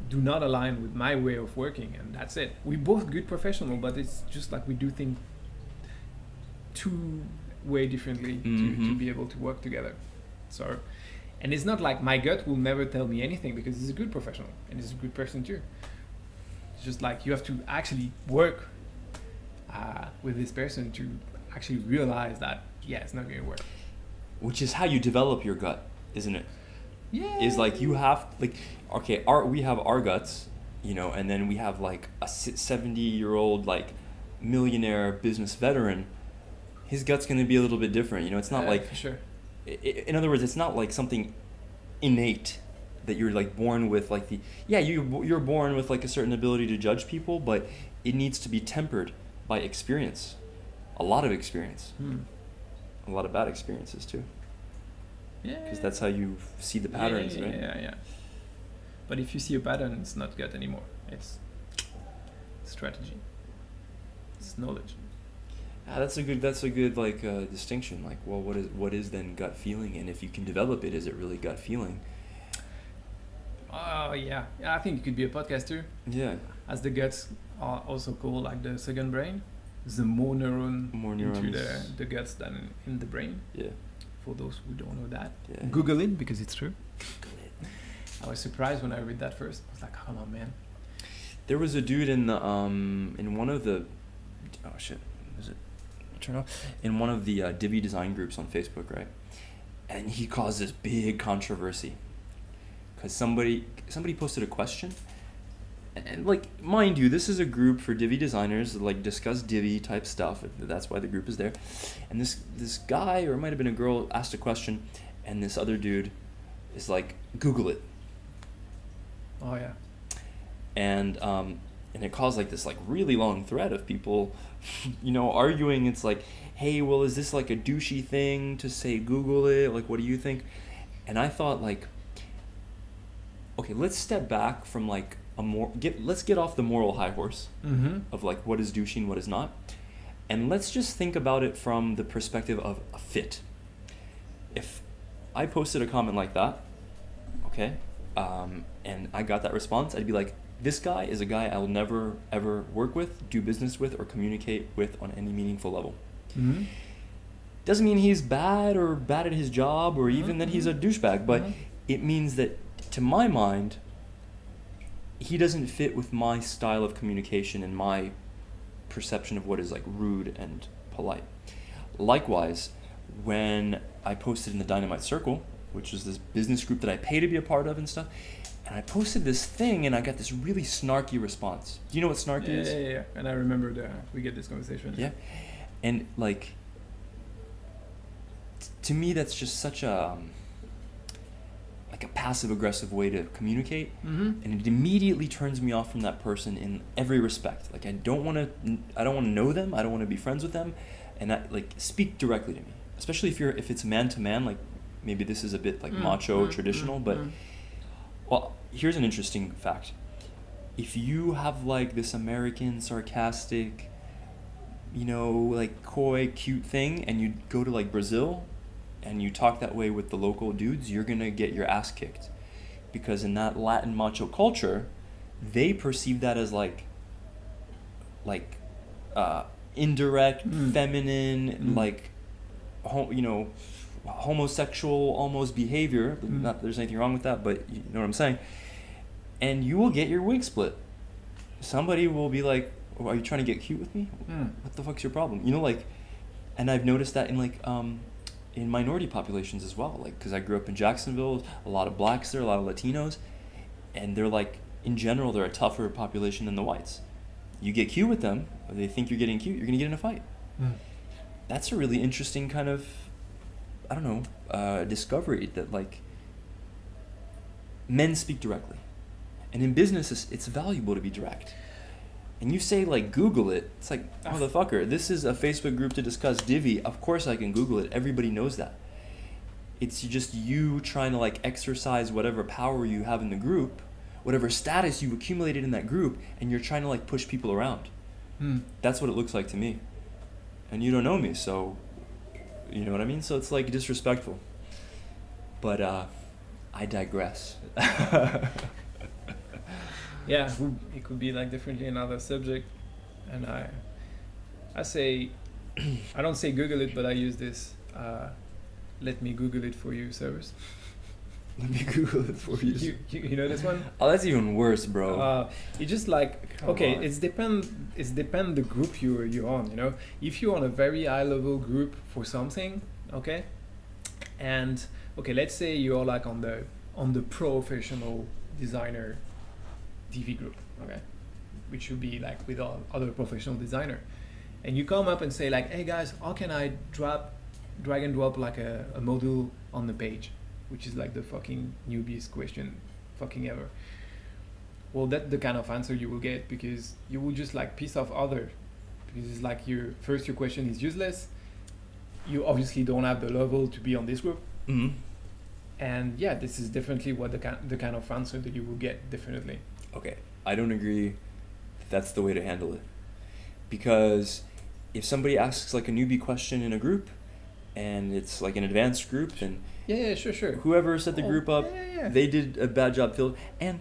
do not align with my way of working, and that's it. We both good professional, but it's just like we do things way differently to Mhm. be able to work together. So, and it's not like my gut will never tell me anything because he's a good professional and he's a good person too. It's just like you have to actually work with this person to actually realize that it's not going to work. Which is how you develop your gut, isn't it? Yeah. Is like you have like, okay, we have our guts, and then we have like a 70-year-old like millionaire business veteran. His gut's going to be a little bit different. It's not like, for sure. in other words, it's not like something innate that you're like born with, like you're born with like a certain ability to judge people, but it needs to be tempered by experience, a lot of experience, a lot of bad experiences too, Yeah. because that's how you see the patterns, right? Yeah. But if you see a pattern, it's not gut anymore. It's strategy. It's knowledge. Yeah, that's a good like distinction. Like, well, what is then gut feeling, and if you can develop it, is it really gut feeling? Oh yeah. I think it could be a podcast too. Yeah. As the guts are also called like the second brain, the more neuron More into neurons. the guts than in the brain. Yeah. For those who don't know that, Yeah. Google it because it's true. I was surprised when I read that first. I was like, come on, man. There was a dude in the in one of the is it turn off in one of the Divi design groups on Facebook, right? And he caused this big controversy because somebody posted a question, and like, mind you, this is a group for Divi designers that like discuss Divi type stuff. That's why the group is there. And this guy, or it might have been a girl, asked a question, and this other dude is like, Google it. Oh yeah. And it caused like this like really long thread of people, arguing. It's like, hey, well, is this like a douchey thing to say Google it? Like, what do you think? And I thought, like, okay, let's step back from like let's get off the moral high horse Mm-hmm. of like what is douchey and what is not, and let's just think about it from the perspective of a fit. If I posted a comment like that, okay, and I got that response, I'd be like, this guy is a guy I will never ever work with, do business with, or communicate with on any meaningful level. Mm-hmm. Doesn't mean he's bad or bad at his job, or even that he's a douchebag, but Mhm. it means that, to my mind, he doesn't fit with my style of communication and my perception of what is like rude and polite. Likewise, when I posted in the Dynamite Circle, which is this business group that I pay to be a part of and stuff, and I posted this thing and I got this really snarky response. Do you know what snarky is? Yeah. And I remember we get this conversation. Yeah. And like, to me, that's just such a like a passive aggressive way to communicate, Mm-hmm. and it immediately turns me off from that person in every respect. Like, I don't want to know them. I don't want to be friends with them, and speak directly to me. Especially if it's man to man. Like, maybe this is a bit like macho, traditional, but well, here's an interesting fact. If you have like this American sarcastic, like coy, cute thing, and you go to like Brazil and you talk that way with the local dudes, you're gonna get your ass kicked. Because in that Latin macho culture, they perceive that as indirect, feminine, like, homosexual almost behavior. Not that there's anything wrong with that, but you know what I'm saying. And you will get your wig split. Somebody will be like, oh, are you trying to get cute with me? What the fuck's your problem? And I've noticed that in minority populations as well. Like, because I grew up in Jacksonville, a lot of blacks there, a lot of Latinos, and they're like, in general, they're a tougher population than the whites. You get cute with them, or they think you're getting cute, you're gonna get in a fight. That's a really interesting kind of, I don't know, discovery that like men speak directly, and in business it's valuable to be direct. And you say like Google it, it's like, motherfucker, this is a Facebook group to discuss Divi. Of course I can Google it. Everybody knows that. It's just you trying to like exercise whatever power you have in the group, whatever status you've accumulated in that group, and you're trying to like push people around. That's what it looks like to me. And you don't know me, so you know what I mean? So it's like disrespectful. But I digress. Yeah, it could be like differently another subject, and I say, I don't say Google it, but I use this let me Google it for you service. Let me Google it for you. You know this one? Oh, that's even worse, bro. You just like, Come okay, on. it's depend the group you're on, If you're on a very high level group for something, okay, and okay, let's say you're like on the professional designer Divi group, okay, which should be like with all other professional designer, and you come up and say like, hey guys, how can I drag and drop like a module on the page, which is like the fucking newbies question fucking ever. Well, that's the kind of answer you will get, because you will just like piss off others, because it's like your question is useless, you obviously don't have the level to be on this group. Mm-hmm. And yeah, this is definitely what the kind of answer that you will get, definitely. Okay, I don't agree that's the way to handle it. Because if somebody asks like a newbie question in a group, and it's like an advanced group, then Yeah, sure. whoever set the group up, Yeah. they did a bad job filled. And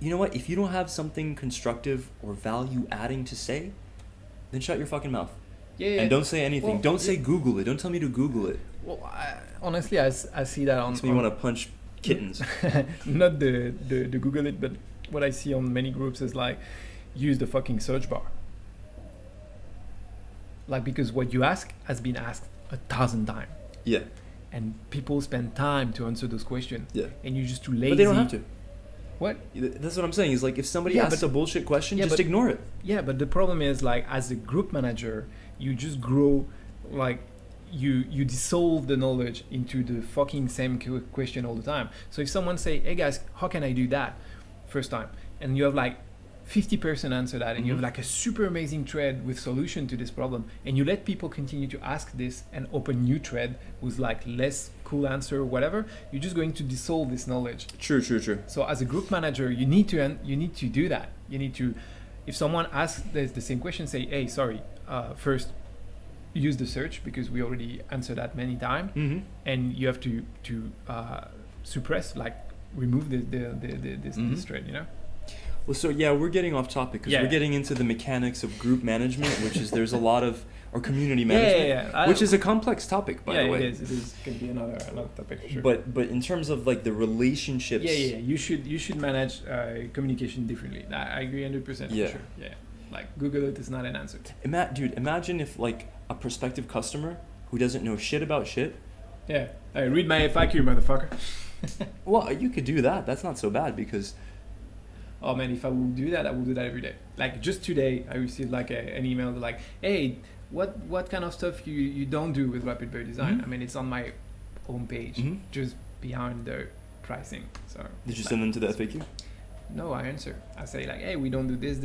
you know what? If you don't have something constructive or value adding to say, then shut your fucking mouth. Yeah. And don't say anything. Well, don't say Google it. Don't tell me to Google it. Well, honestly, I see that on. Makes me want to punch kittens. Not the Google it, but what I see on many groups is like, use the fucking search bar. Like, because what you ask has been asked 1,000 times. Yeah. And people spend time to answer those questions. Yeah. And you're just too lazy. But they don't have to. What? That's what I'm saying. Is like if somebody Yeah, asks but- a bullshit question, Yeah, just but- ignore it. Yeah, but the problem is, like, as a group manager, you just grow, like, you dissolve the knowledge into the fucking same question all the time. So if someone say, hey guys, how can I do that? First time. And you have like 50% answer that, and you have like a super amazing thread with solution to this problem, and you let people continue to ask this and open new thread with like less cool answer or whatever, you're just going to dissolve this knowledge. True. So as a group manager, you need to do that. You need to, if someone asks the same question, say, hey, sorry, first use the search, because we already answered that many times, and you have to suppress, like, remove this thread, you know. Well, so yeah, we're getting off topic because Yeah. we're getting into the mechanics of group management, which is there's a lot of, or community management, which is a complex topic, by the way. It is. Can be another topic for sure. But in terms of like the relationships, yeah, you should manage communication differently. I agree 100% for Yeah. sure. Yeah, like Google it is not an answer. Dude, imagine if like a prospective customer who doesn't know shit about shit. Yeah, read my FAQ, motherfucker. Well, you could do that. That's not so bad because. Oh man, if I would do that, I would do that every day. Like just today, I received like an email like, hey, what kind of stuff you don't do with Rapid Bird Design? Mhm. I mean, it's on my homepage, Mhm. just behind the pricing. So Did you send them to the FAQ? no, I answer. I say like, hey, we don't do this,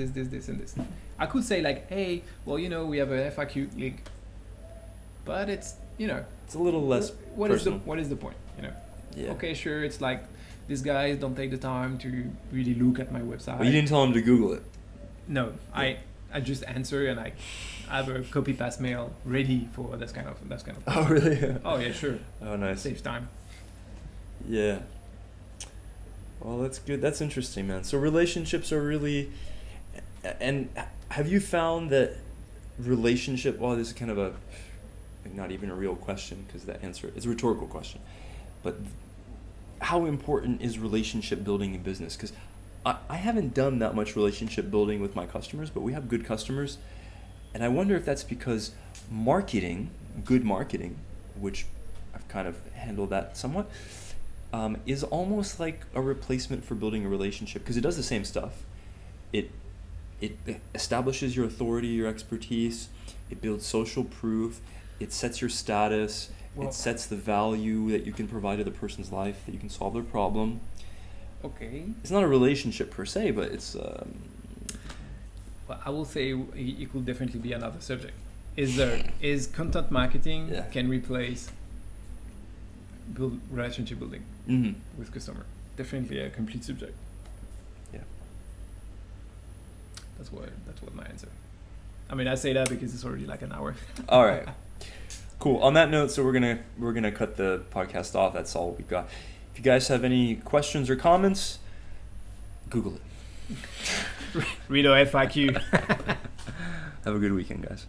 and this. I could say like, hey, well, we have a FAQ link, but it's It's a little less what is personal. what is the point? Yeah. Okay, sure, it's like these guys don't take the time to really look at my website. But you didn't tell them to Google it. No, I just answer, and I have a copy paste mail ready for that kind of. Oh really? Oh yeah, sure. Oh nice. Saves time. Yeah. Well, that's good. That's interesting, man. So relationships are really, and have you found that relationship? Well, this is kind of a, not even a real question because the answer is a rhetorical question, but how important is relationship building in business? Because I haven't done that much relationship building with my customers, but we have good customers, and I wonder if that's because marketing, good marketing, which I've kind of handled that somewhat, is almost like a replacement for building a relationship because it does the same stuff. It establishes your authority, your expertise. It builds social proof. It sets your status. Well- It sets the value that you can provide to the person's life, that you can solve their problem. Okay. It's not a relationship per se, but it's Well, I will say it could definitely be another subject. Is content marketing Yeah. can replace build relationship building mhm. with customer? Definitely a complete subject. Yeah. That's what my answer. I mean, I say that because it's already like an hour. All right. Cool. On that note, so we're gonna cut the podcast off. That's all we've got. If you guys have any questions or comments, Google it. Read our FAQ. Have a good weekend, guys.